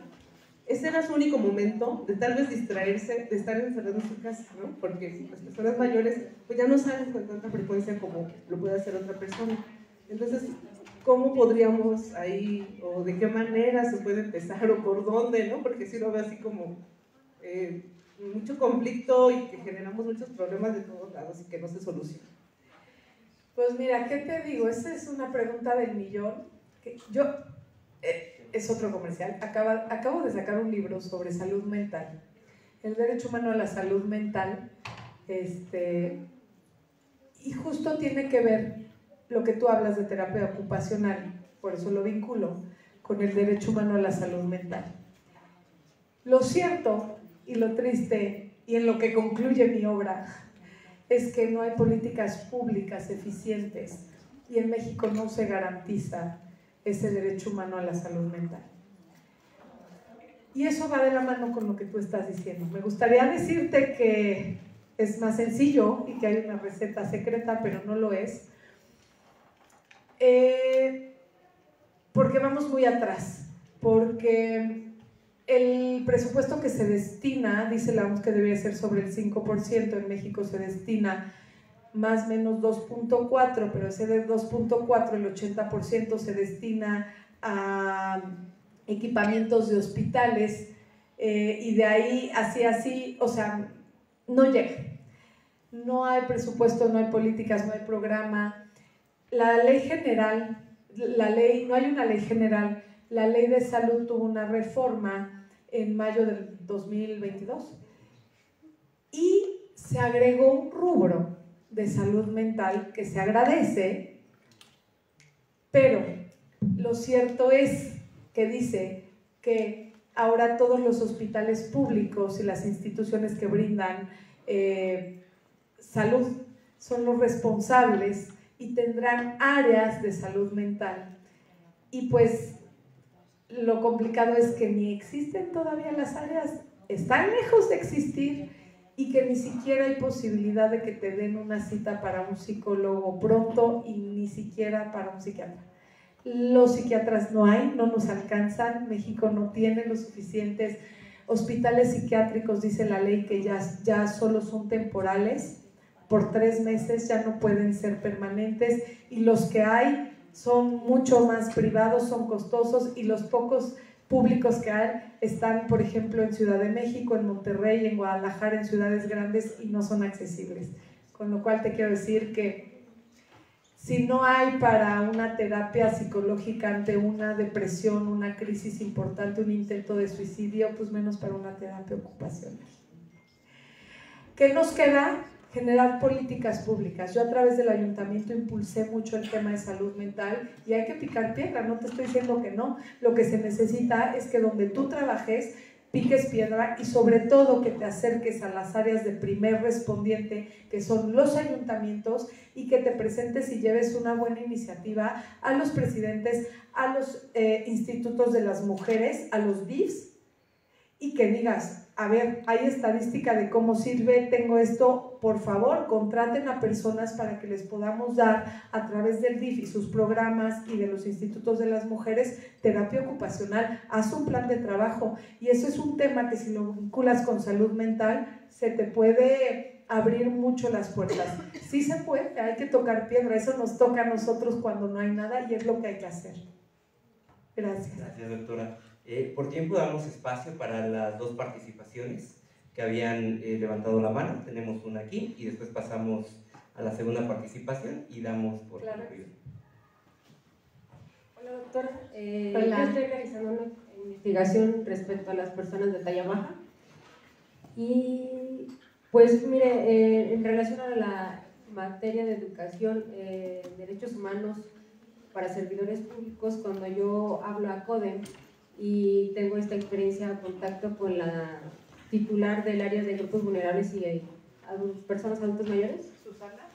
ese era su único momento de tal vez distraerse, de estar encerrado en su casa, ¿no? Porque las personas mayores pues ya no salen con tanta frecuencia como lo puede hacer otra persona. Entonces, ¿cómo podríamos ahí, o de qué manera se puede empezar, o por dónde, ¿no? Porque si lo veo así como mucho conflicto y que generamos muchos problemas de todos lados y que no se solucionan. Pues mira, ¿qué te digo? Esa es una pregunta del millón. Es otro comercial. Acabo de sacar un libro sobre salud mental. El derecho humano a la salud mental. Y justo tiene que ver lo que tú hablas de terapia ocupacional, por eso lo vinculo, con el derecho humano a la salud mental. Lo cierto y lo triste, y en lo que concluye mi obra, es que no hay políticas públicas eficientes y en México no se garantiza ese derecho humano a la salud mental. Y eso va de la mano con lo que tú estás diciendo. Me gustaría decirte que es más sencillo y que hay una receta secreta, pero no lo es. Porque vamos muy atrás, porque el presupuesto que se destina, dice la OMS que debería ser sobre el 5%, en México se destina más o menos 2.4, pero ese de 2.4, el 80% se destina a equipamientos de hospitales, y de ahí así, o sea, no llega. No hay presupuesto, no hay políticas, no hay programa. La ley general, no hay una ley general, la ley de salud tuvo una reforma en mayo del 2022 y se agregó un rubro de salud mental que se agradece, pero lo cierto es que dice que ahora todos los hospitales públicos y las instituciones que brindan salud son los responsables y tendrán áreas de salud mental. Y pues lo complicado es que ni existen todavía las áreas, están lejos de existir, y que ni siquiera hay posibilidad de que te den una cita para un psicólogo pronto y ni siquiera para un psiquiatra. Los psiquiatras no hay, no nos alcanzan, México no tiene los suficientes hospitales psiquiátricos, dice la ley que ya solo son temporales, por 3 meses, ya no pueden ser permanentes, y los que hay son mucho más privados, son costosos, y los pocos públicos que hay están, por ejemplo, en Ciudad de México, en Monterrey, en Guadalajara, en ciudades grandes, y no son accesibles. Con lo cual te quiero decir que si no hay para una terapia psicológica ante una depresión, una crisis importante, un intento de suicidio, pues menos para una terapia ocupacional. ¿Qué nos queda? Generar políticas públicas. Yo a través del ayuntamiento impulsé mucho el tema de salud mental y hay que picar piedra, no te estoy diciendo que no. Lo que se necesita es que donde tú trabajes piques piedra y sobre todo que te acerques a las áreas de primer respondiente, que son los ayuntamientos, y que te presentes y lleves una buena iniciativa a los presidentes, a los institutos de las mujeres, a los DIFs, y que digas, a ver, hay estadística de cómo sirve, tengo esto, por favor, contraten a personas para que les podamos dar a través del DIF y sus programas y de los institutos de las mujeres terapia ocupacional. Haz un plan de trabajo, y eso es un tema que si lo vinculas con salud mental se te puede abrir mucho las puertas. Sí se puede, hay que tocar piedra, eso nos toca a nosotros cuando no hay nada y es lo que hay que hacer. Gracias. Gracias, doctora. Por tiempo damos espacio para las 2 participaciones que habían levantado la mano. Tenemos una aquí y después pasamos a la segunda participación y damos por concluido. Hola, doctora. Yo estoy realizando una investigación respecto a las personas de talla baja y pues mire, en relación a la materia de educación, derechos humanos para servidores públicos, cuando yo hablo a CODEM y tengo esta experiencia, contacto con la titular del área de grupos vulnerables y personas adultos mayores. ¿Susana?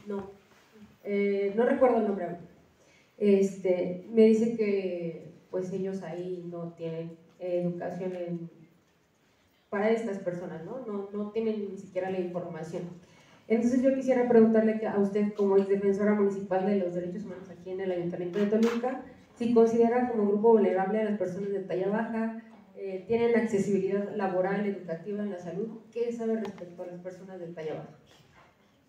No, no recuerdo el nombre aún. Me dice que pues ellos ahí no tienen educación para estas personas, no tienen ni siquiera la información. Entonces yo quisiera preguntarle a usted, como ex defensora municipal de los derechos humanos aquí en el Ayuntamiento de Toluca, si considera como grupo vulnerable a las personas de talla baja, tienen accesibilidad laboral, educativa, en la salud. ¿Qué sabe respecto a las personas de talla baja?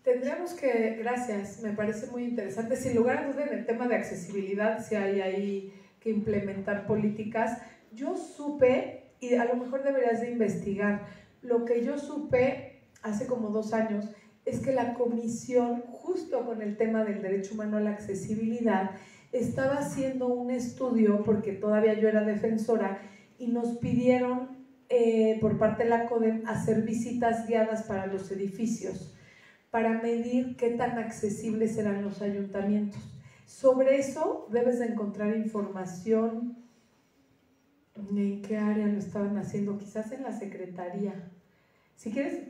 Tendríamos que, gracias, me parece muy interesante. Sin lugar a dudas, en el tema de accesibilidad, si hay ahí que implementar políticas. Yo supe, y a lo mejor deberías de investigar, lo que yo supe hace como 2 años, es que la comisión, justo con el tema del derecho humano a la accesibilidad, estaba haciendo un estudio, porque todavía yo era defensora, y nos pidieron por parte de la CODEM hacer visitas guiadas para los edificios, para medir qué tan accesibles eran los ayuntamientos. Sobre eso debes de encontrar información. ¿En qué área lo estaban haciendo? Quizás en la secretaría. Si quieres,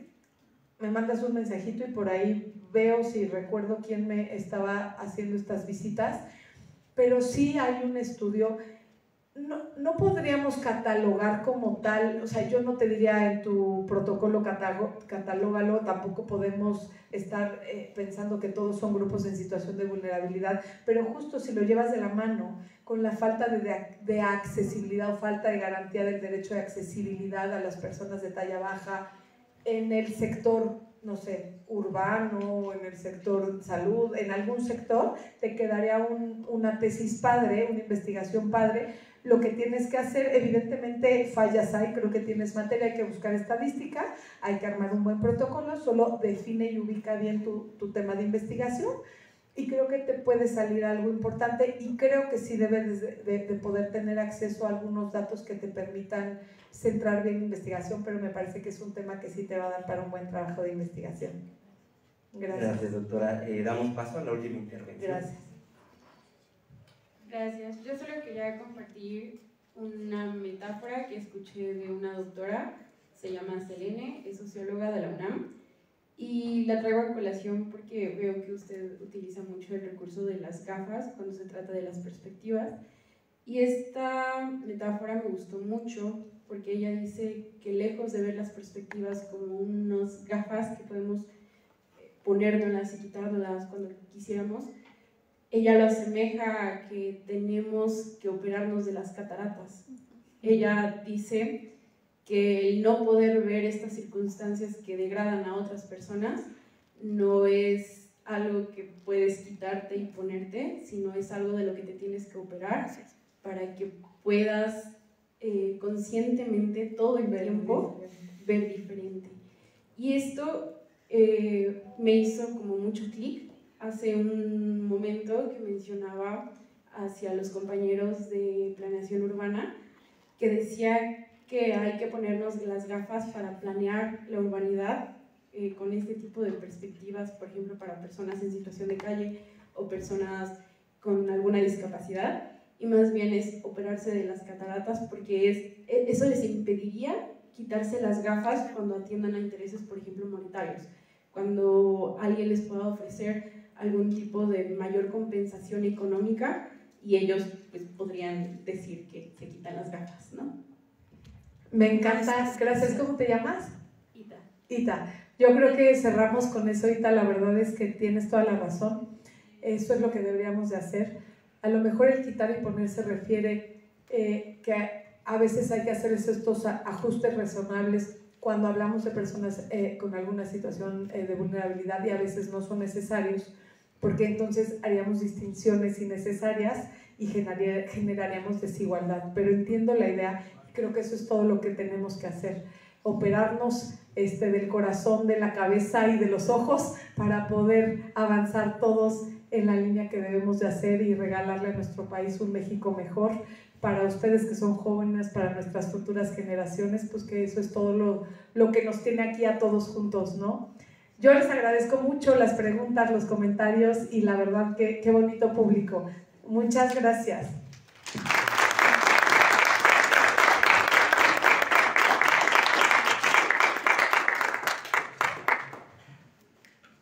me mandas un mensajito y por ahí veo si recuerdo quién me estaba haciendo estas visitas, pero sí hay un estudio. No podríamos catalogar como tal, o sea, yo no te diría en tu protocolo catalógalo, tampoco podemos estar pensando que todos son grupos en situación de vulnerabilidad, pero justo si lo llevas de la mano con la falta de accesibilidad o falta de garantía del derecho de accesibilidad a las personas de talla baja en el sector, no sé, urbano o en el sector salud, en algún sector, te quedaría una tesis padre, una investigación padre. Lo que tienes que hacer, evidentemente fallas hay, creo que tienes materia, hay que buscar estadística, hay que armar un buen protocolo, solo define y ubica bien tu tema de investigación y creo que te puede salir algo importante y creo que sí debes de poder tener acceso a algunos datos que te permitan centrar bien la investigación, pero me parece que es un tema que sí te va a dar para un buen trabajo de investigación. Gracias. Gracias, doctora. Damos paso a la última intervención. Gracias. Gracias. Yo solo quería compartir una metáfora que escuché de una doctora, se llama Selene, es socióloga de la UNAM, y la traigo a colación porque veo que usted utiliza mucho el recurso de las gafas cuando se trata de las perspectivas, y esta metáfora me gustó mucho porque ella dice que lejos de ver las perspectivas como unas gafas que podemos ponérnoslas y quitárnoslas cuando quisiéramos, ella lo asemeja a que tenemos que operarnos de las cataratas. Ella dice que el no poder ver estas circunstancias que degradan a otras personas no es algo que puedes quitarte y ponerte, sino es algo de lo que te tienes que operar para que puedas conscientemente todo el tiempo ver diferente. Y esto me hizo como mucho clic hace un momento que mencionaba hacia los compañeros de planeación urbana, que decía que hay que ponernos las gafas para planear la urbanidad con este tipo de perspectivas, por ejemplo, para personas en situación de calle o personas con alguna discapacidad, y más bien es operarse de las cataratas porque eso les impediría quitarse las gafas cuando atiendan a intereses, por ejemplo, monetarios, cuando alguien les pueda ofrecer algún tipo de mayor compensación económica y ellos pues, podrían decir que se quitan las gafas, ¿no? Me encanta, gracias. ¿Cómo te llamas? Ita. Ita. Yo creo que cerramos con eso, Ita, la verdad es que tienes toda la razón, eso es lo que deberíamos de hacer. A lo mejor el quitar y poner se refiere que a veces hay que hacer estos ajustes razonables cuando hablamos de personas con alguna situación de vulnerabilidad y a veces no son necesarios, porque entonces haríamos distinciones innecesarias y generaríamos desigualdad. Pero entiendo la idea, creo que eso es todo lo que tenemos que hacer, operarnos del corazón, de la cabeza y de los ojos para poder avanzar todos en la línea que debemos de hacer y regalarle a nuestro país un México mejor. Para ustedes que son jóvenes, para nuestras futuras generaciones, pues que eso es todo lo que nos tiene aquí a todos juntos, ¿no? Yo les agradezco mucho las preguntas, los comentarios y la verdad que qué bonito público. Muchas gracias.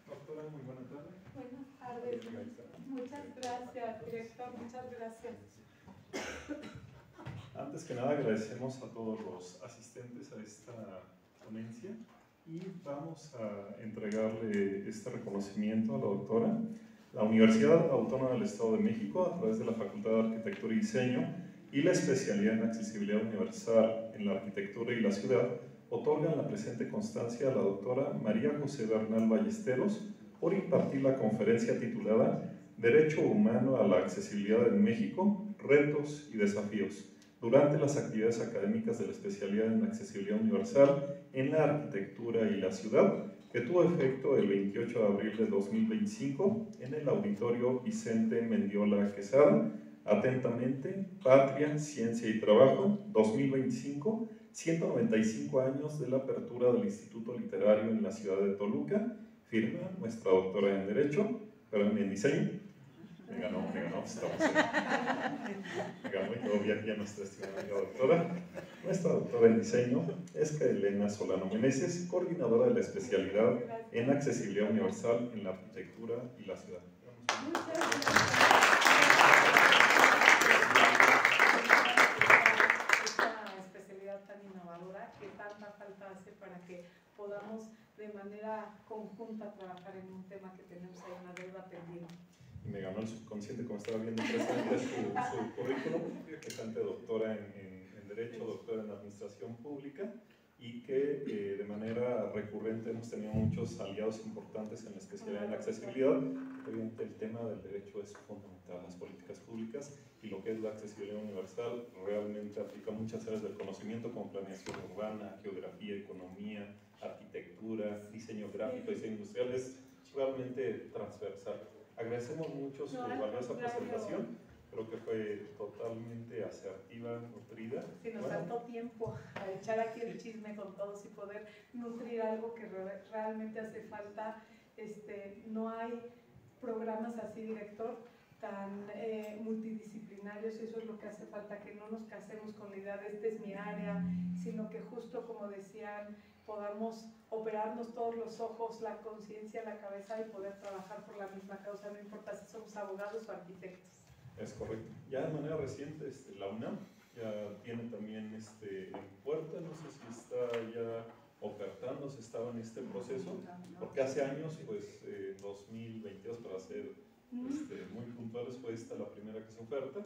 Doctora, muy buena tarde. Buenas tardes. Muchas gracias, director. Muchas gracias. Antes que nada agradecemos a todos los asistentes a esta ponencia y vamos a entregarle este reconocimiento a la doctora. La Universidad Autónoma del Estado de México, a través de la Facultad de Arquitectura y Diseño y la especialidad en Accesibilidad Universal en la Arquitectura y la Ciudad, otorgan la presente constancia a la doctora María José Bernal Ballesteros por impartir la conferencia titulada Derecho Humano a la Accesibilidad en México, Retos y Desafíos, durante las actividades académicas de la especialidad en Accesibilidad Universal en la Arquitectura y la Ciudad, que tuvo efecto el 28 de abril de 2025 en el Auditorio Vicente Mendiola Quesada. Atentamente, Patria, Ciencia y Trabajo, 2025, 195 años de la apertura del Instituto Literario en la ciudad de Toluca. Firma nuestra doctora en Derecho, pero en Diseño, Me ganó, estamos me ganó y todo bien, ya nuestra estimada amiga doctora. Nuestra doctora en diseño es Elena Solano Meneses, coordinadora de la especialidad en accesibilidad universal en la arquitectura y la ciudad. Esta especialidad tan innovadora que tanta falta hace para que podamos de manera conjunta trabajar en un tema que tenemos ahí una deuda pendiente. Y me ganó el subconsciente, como estaba viendo presente su currículum, que es doctora en Derecho, doctora en Administración Pública, y que de manera recurrente hemos tenido muchos aliados importantes en la especialidad en accesibilidad. Obviamente el tema del derecho es fundamental, las políticas públicas, y lo que es la accesibilidad universal realmente aplica muchas áreas del conocimiento como planeación urbana, geografía, economía, arquitectura, diseño gráfico, diseño industrial, es realmente transversal. Agradecemos mucho su valiosa presentación, creo que fue totalmente asertiva, nutrida. Sí, nos faltó tiempo a echar aquí el chisme con todos y poder nutrir algo que realmente hace falta. No hay programas así, director, tan multidisciplinarios, y eso es lo que hace falta, que no nos casemos con la idea de esta es mi área, sino que justo como decían, podamos operarnos todos los ojos, la conciencia, la cabeza y poder trabajar por la misma causa, no importa si somos abogados o arquitectos. Es correcto. Ya de manera reciente la UNAM ya tiene también en puerta, no sé si está ya ofertándose, estaba en este proceso, porque hace años, pues 2022, para ser muy puntuales, fue esta la primera que se oferta,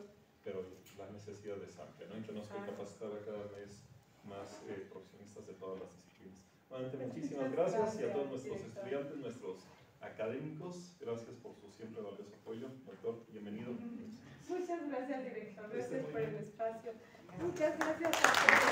pero la necesidad es amplia, ¿no? Y tenemos que capacitar a cada vez más profesionistas de todas las disciplinas. Nuevamente, muchísimas gracias, y a todos nuestros estudiantes, nuestros académicos, gracias por su siempre valioso apoyo. Doctor, bienvenido. Muchas gracias, director. Gracias por el espacio. Muchas gracias a todos.